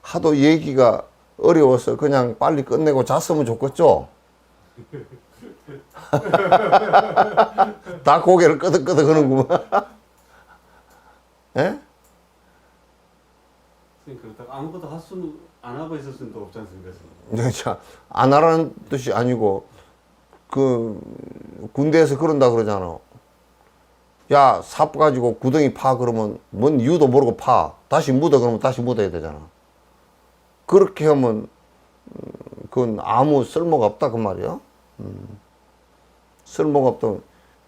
하도 얘기가 어려워서 그냥 빨리 끝내고 잤으면 좋겠죠? 다 고개를 끄덕끄덕 하는구만. 예? 그렇다고 아무것도 할 수는 안 하고 있을 수는 또 없지 않습니까? 안 하라는 뜻이 아니고 그 군대에서 그런다 그러잖아. 야, 삽 가지고 구덩이 파 그러면 뭔 이유도 모르고 파. 다시 묻어 그러면 다시 묻어야 되잖아. 그렇게 하면 그건 아무 쓸모가 없다 그 말이야. 쓸모가 없다.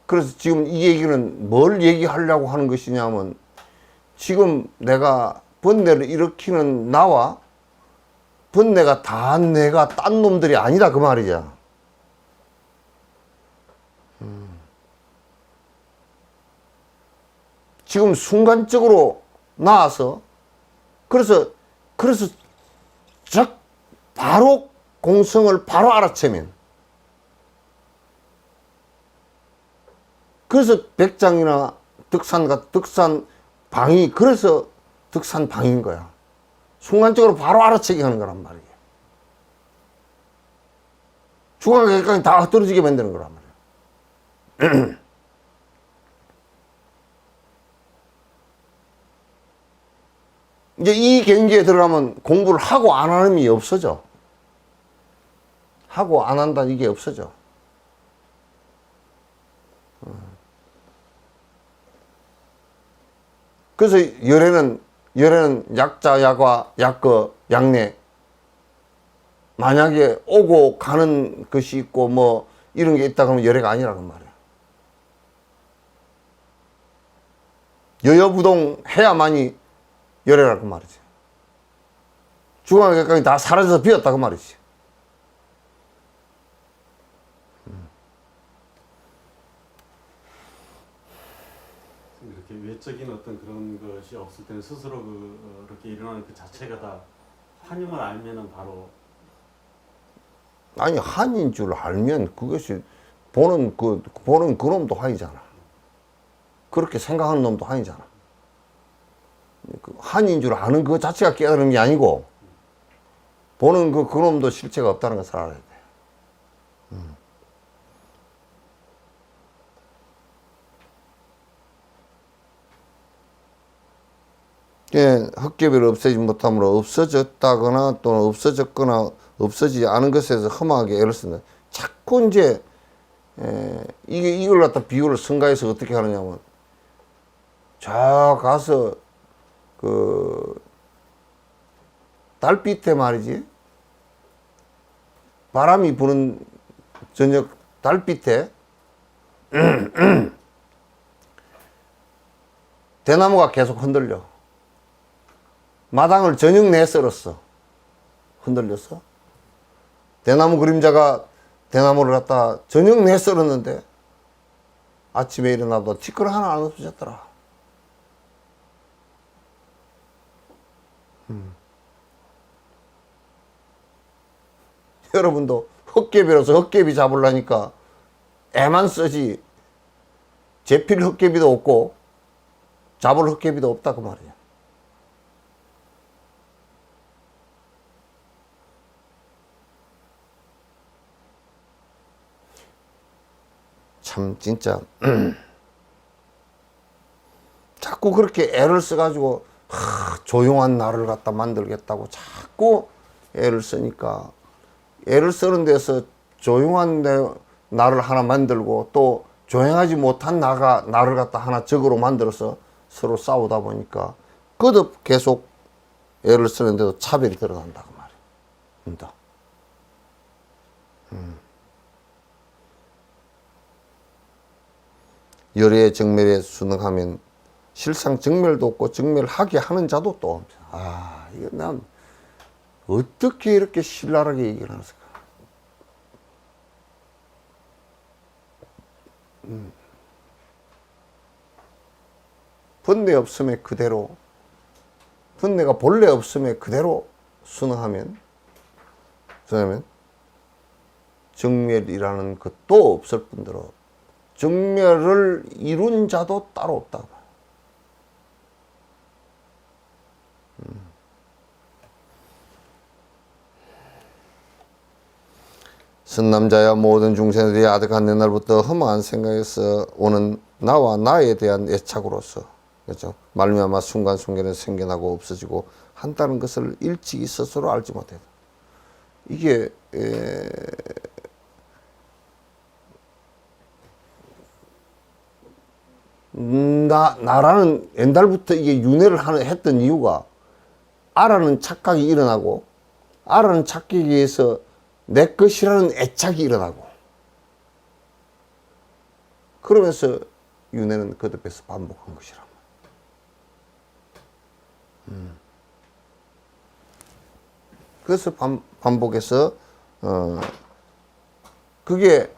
그래서 지금 이 얘기는 뭘 얘기하려고 하는 것이냐면 지금 내가 번뇌를 일으키는 나와 번뇌가 다 내가 딴 놈들이 아니다 그 말이야. 지금 순간적으로 나와서 그래서 바로 공성을 바로 알아채면 그래서 백장이나 득산방이 그래서 득산방인 거야. 순간적으로 바로 알아채기 하는 거란 말이야. 중앙에까지 다 떨어지게 만드는 거란 말이야. 이제 이 경지에 들어가면 공부를 하고 안 하는 게 없어져. 하고 안 한다 이게 없어져. 그래서 열애는 약자, 약과, 약거, 약내. 만약에 오고 가는 것이 있고 뭐 이런 게 있다 그러면 열애가 아니라는 말이야. 여여부동 해야만이 열애라고 말이지. 중앙의 객관이 다 사라져서 비었다고 말이지. 이렇게 외적인 어떤 그런 것이 없을 때는 스스로 그렇게 일어나는 그 자체가 다 한임을 알면은 바로 아니 한인 줄 알면 그것이 보는 그 놈도 한이잖아. 그렇게 생각하는 놈도 한이잖아. 한인 줄 아는 그 자체가 깨달은 게 아니고, 보는 그 놈도 실체가 없다는 것을 알아야 돼. 예, 헛개비를 없애지 못함으로 없어졌다거나 또는 없어졌거나 없어지지 않은 것에서 험하게 애를 쓴다. 자꾸 이제 이걸 갖다 비유를 성가해서 어떻게 하느냐면, 저 가서 그 달빛에 말이지, 바람이 부는 저녁 달빛에 대나무가 계속 흔들려. 마당을 저녁 내에 썰었어. 흔들렸어. 대나무 그림자가 대나무를 갖다 저녁 내에 썰었는데 아침에 일어나도 티끌 하나 안 없어졌더라. 여러분도 헛개비로서 헛개비 잡으려니까 애만 쓰지 제필 헛개비도 없고 잡을 헛개비도 없다 그 말이야. 참 진짜 자꾸 그렇게 애를 써가지고 조용한 나를 갖다 만들겠다고 자꾸 애를 쓰니까, 애를 쓰는 데서 조용한 나를 하나 만들고 또 조용하지 못한 나를 갖다 하나 적으로 만들어서 서로 싸우다 보니까 거듭 계속 애를 쓰는데도 차별이 드러난다 그 말이야. 열애의 정멸에 순응하면 실상 정멸도 없고 정멸하게 하는 자도 또 없어. 이거 난 어떻게 이렇게 신랄하게 얘기를 하는가. 번뇌 없음에 그대로, 번뇌가 본래 없음에 그대로 순응하면 정멸이라는 것도 없을 뿐더러 정멸을 이룬 자도 따로 없다. 선남자야 모든 중생들이 아득한 옛날부터 허망한 생각에서 오는 나와 나에 대한 애착으로서, 그렇죠? 말미암아 순간순간에 생겨나고 없어지고 한다는 것을 일찍이 스스로 알지 못했다. 이게 나라는 옛날부터 이게 윤회를 했던 이유가, 아라는 착각이 일어나고, 아라는 착각에 의해서 내 것이라는 애착이 일어나고, 그러면서 윤회는 거듭해서 반복한 것이라. 그래서 반복해서 그게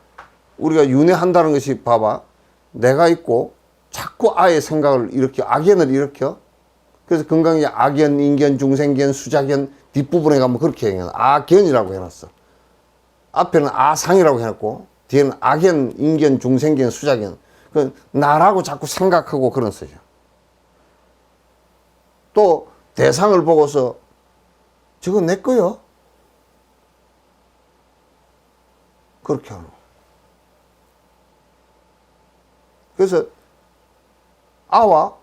우리가 윤회한다는 것이, 봐봐, 내가 있고 자꾸 아의 생각을 일으켜, 악연을 일으켜. 그래서 건강에 악연, 인견, 중생견, 수자견, 뒷부분에 가면 그렇게 해놨어. 악견이라고 해놨어. 앞에는 아상이라고 해놨고 뒤에는 악견, 인견, 중생견, 수자견. 그 나라고 자꾸 생각하고 그런 소리죠. 또 대상을 보고서 저거 내 거요? 그렇게 하는 거예요. 그래서 아와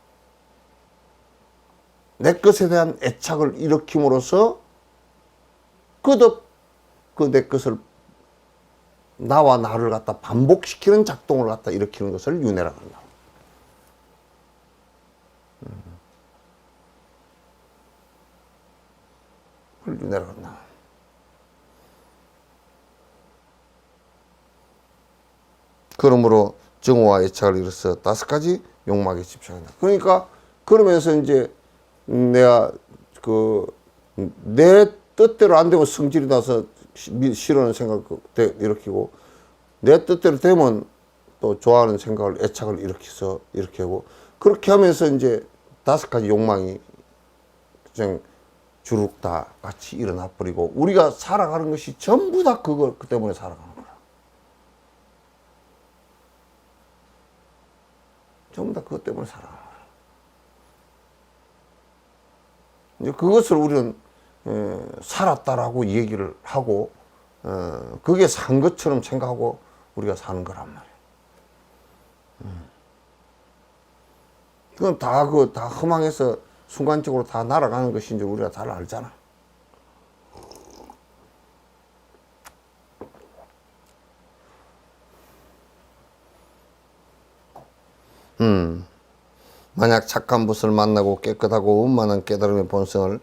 내 것에 대한 애착을 일으킴으로써 거듭 그 내 것을, 나와 나를 갖다 반복시키는 작동을 갖다 일으키는 것을 윤회라고 한다. 그걸 윤회라고 한다. 그러므로 정오와 애착을 이뤄서 5가지 욕망에 집착한다. 그러니까 그러면서 이제 내가 내 뜻대로 안 되면 성질이 나서 싫어하는 생각을 일으키고, 내 뜻대로 되면 또 좋아하는 생각을, 애착을 일으켜서 이렇게 하고, 그렇게 하면서 이제 5가지 욕망이 그냥 주룩 다 같이 일어나 버리고, 우리가 살아가는 것이 전부 다 그 때문에 살아가는 거야. 전부 다 그것 때문에 살아. 이제 그것을 우리는 살았다라고 얘기를 하고 그게 산 것처럼 생각하고 우리가 사는 거란 말이에요. 그건 다 허망해서 순간적으로 다 날아가는 것인 줄 우리가 잘 알잖아. 만약 착한 것을 만나고 깨끗하고 원만한 깨달음의 본성을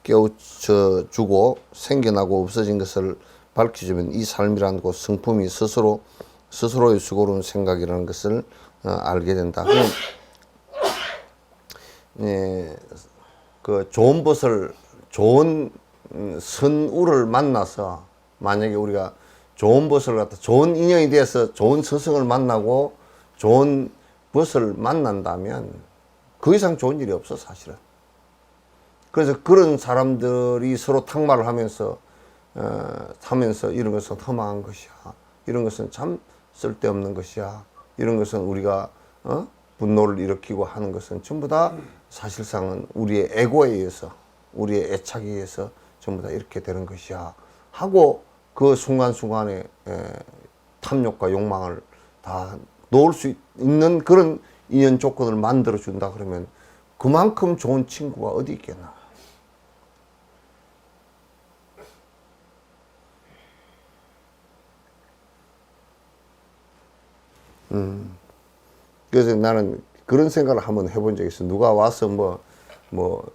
깨우쳐 주고 생겨나고 없어진 것을 밝혀주면 이 삶이라는 것 성품이 스스로의 수고로운 생각이라는 것을 알게 된다. 그 좋은 것을 좋은 선우를 만나서 만약에 우리가 좋은 것을 갖다 좋은 인연이 돼서 좋은 스승을 만나고 좋은 것을 만난다면 그 이상 좋은 일이 없어 사실은. 그래서 그런 사람들이 서로 탁말을 하면서 이런 것은 허망한 것이야, 이런 것은 참 쓸데없는 것이야, 이런 것은 우리가 분노를 일으키고 하는 것은 전부 다 사실상은 우리의 에고에 의해서, 우리의 애착에 의해서 전부 다 이렇게 되는 것이야 하고 그 순간순간에 탐욕과 욕망을 다 놓을 수 있는 그런 인연 조건을 만들어 준다 그러면 그만큼 좋은 친구가 어디 있겠나. 그래서 나는 그런 생각을 한번 해본 적이 있어. 누가 와서 뭐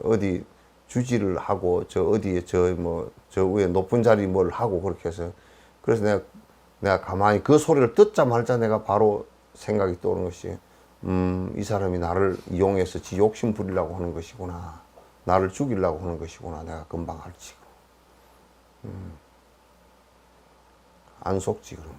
어디 주지를 하고 저 어디에 저 위에 높은 자리 뭘 하고 그렇게 해서 그래서 내가 가만히 그 소리를 듣자 말자 내가 바로 생각이 떠오르는 것이 이 사람이 나를 이용해서 지 욕심 부리려고 하는 것이구나. 나를 죽이려고 하는 것이구나. 내가 금방 알지. 안 속지, 그럼.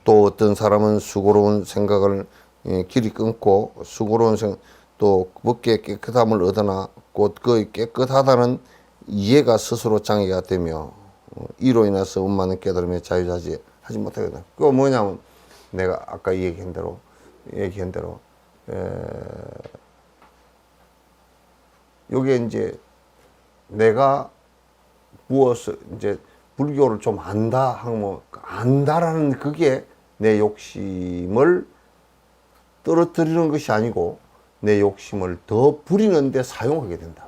또 어떤 사람은 수고로운 생각을 길이 끊고 수고로운 생각, 또 법계의 깨끗함을 얻으나 곧 그의 깨끗하다는 이해가 스스로 장애가 되며 이로 인해서 원만한 깨달음에 자유자재 하지 못하게 된다. 그거 뭐냐면 내가 아까 얘기한 대로 요게 이제 내가 무엇을 이제 불교를 좀 안다 하면 안다라는 그게 내 욕심을 떨어뜨리는 것이 아니고 내 욕심을 더 부리는 데 사용하게 된다.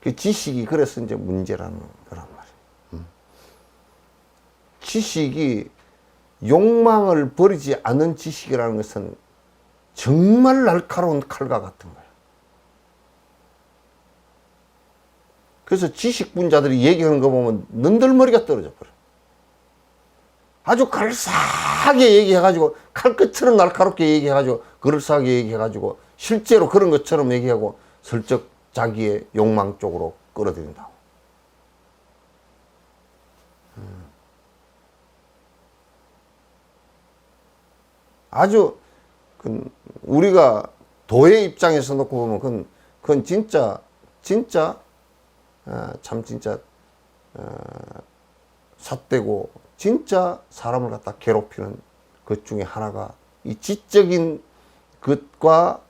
그 지식이 그래서 이제 문제라는 거란 말이에요. 지식이 욕망을 버리지 않는 지식이라는 것은 정말 날카로운 칼과 같은 거예요. 그래서 지식분자들이 얘기하는 거 보면 능들머리가 떨어져 버려. 아주 그럴싸하게 얘기해가지고 칼끝처럼 날카롭게 얘기해가지고 그럴싸하게 얘기해가지고 실제로 그런 것처럼 얘기하고 슬쩍 자기의 욕망 쪽으로 끌어들인다고. 아주 우리가 도의 입장에서 놓고 보면 그건 진짜 참 진짜 삿되고 진짜 사람을 갖다 괴롭히는 것 중에 하나가 이 지적인 것과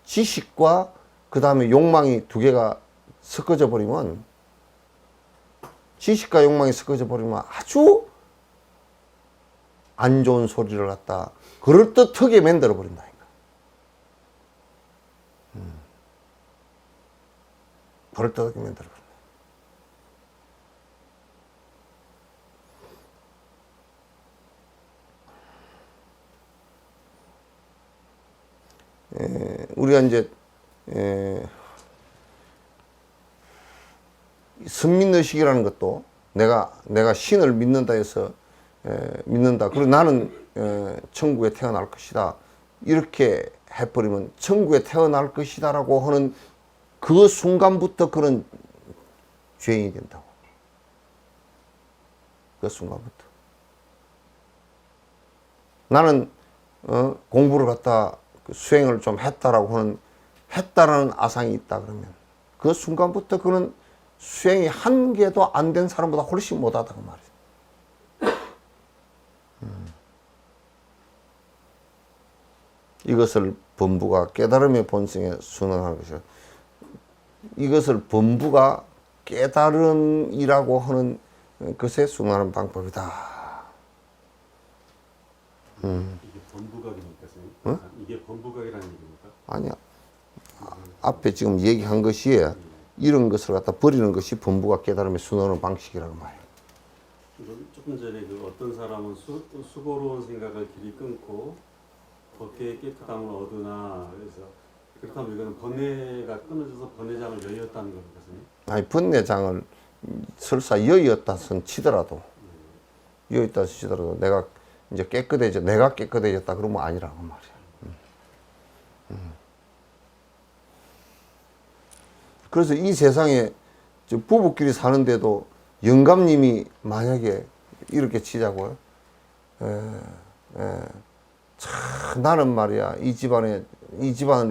지식과 그 다음에 욕망이 두 개가 섞어져 버리면 지식과 욕망이 섞어져 버리면 아주 안 좋은 소리를 갖다 그럴듯하게 만들어 버린다니까. 그럴듯하게 만들어 버린다. 우리가 이제 선민의식이라는 것도 내가 신을 믿는다 해서 믿는다. 그리고 나는 천국에 태어날 것이다. 이렇게 해버리면 천국에 태어날 것이다라고 하는 그 순간부터 그런 죄인이 된다고. 그 순간부터. 나는 공부를 갖다 그 수행을 좀 했다라는 아상이 있다 그러면 그 순간부터 그는 수행이 한 개도 안 된 사람보다 훨씬 못하다 그 말이에요. 이것을 범부가 깨달음의 본성에 순응하는 것이요. 이것을 범부가 깨달음이라고 하는 것에 순응하는 방법이다. 이게 범부각입니까, 선생님? 이게 범부각이라는 얘기입니까? 아니야. 앞에 지금 얘기한 것이 이런 것을 갖다 버리는 것이 범부가 깨달음에 순응하는 방식이라고 말이에요. 조금 전에 그 어떤 사람은 수고로운 생각을 길이 끊고 겉에 깨끗함을 얻으나 그래서 그렇다면 이거는 번뇌가 끊어져서 번뇌장을 여의었다는 겁니까, 선생님? 아니 번뇌장을 설사 여의었다 손 치더라도 여의었다 치더라도 내가 이제 내가 깨끗해졌다 그러면 아니라고 말이야. 그래서 이 세상에 부부끼리 사는데도 영감님이 만약에 이렇게 치자고요. 나는 말이야 이 집안을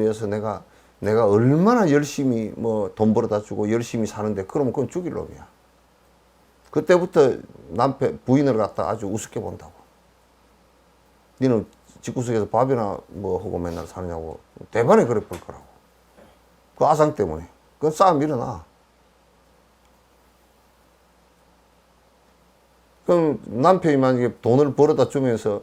위해서 내가 얼마나 열심히 뭐 돈 벌어다 주고 열심히 사는데 그러면 그건 죽일 놈이야. 그때부터 부인을 갖다 아주 우습게 본다고. 니는 집구석에서 밥이나 뭐 하고 맨날 사느냐고 대반에 그래 볼 거라고. 그 아상 때문에. 그건 싸움 일어나. 그럼 남편이 만약에 돈을 벌어다 주면서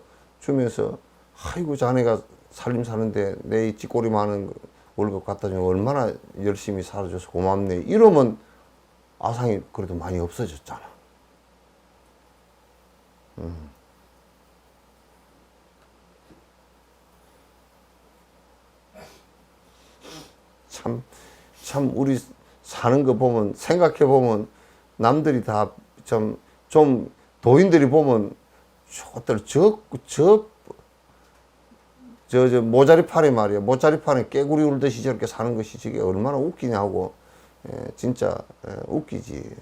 아이고 자네가 살림 사는데 내 이 찌꼬리 많은 월급 갖다 주면 얼마나 열심히 살아줘서 고맙네 이러면 아상이 그래도 많이 없어졌잖아. 참 우리 사는 거 보면 생각해 보면 남들이 다 좀 도인들이 보면 저 모자리판에 말이야. 모자리판에 깨구리 울듯이 저렇게 사는 것이 저게 얼마나 웃기냐고. 진짜 웃기지.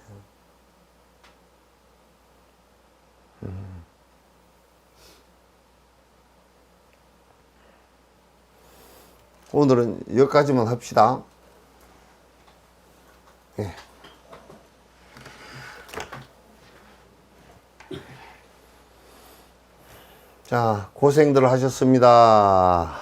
오늘은 여기까지만 합시다. 예. 자, 고생들 하셨습니다.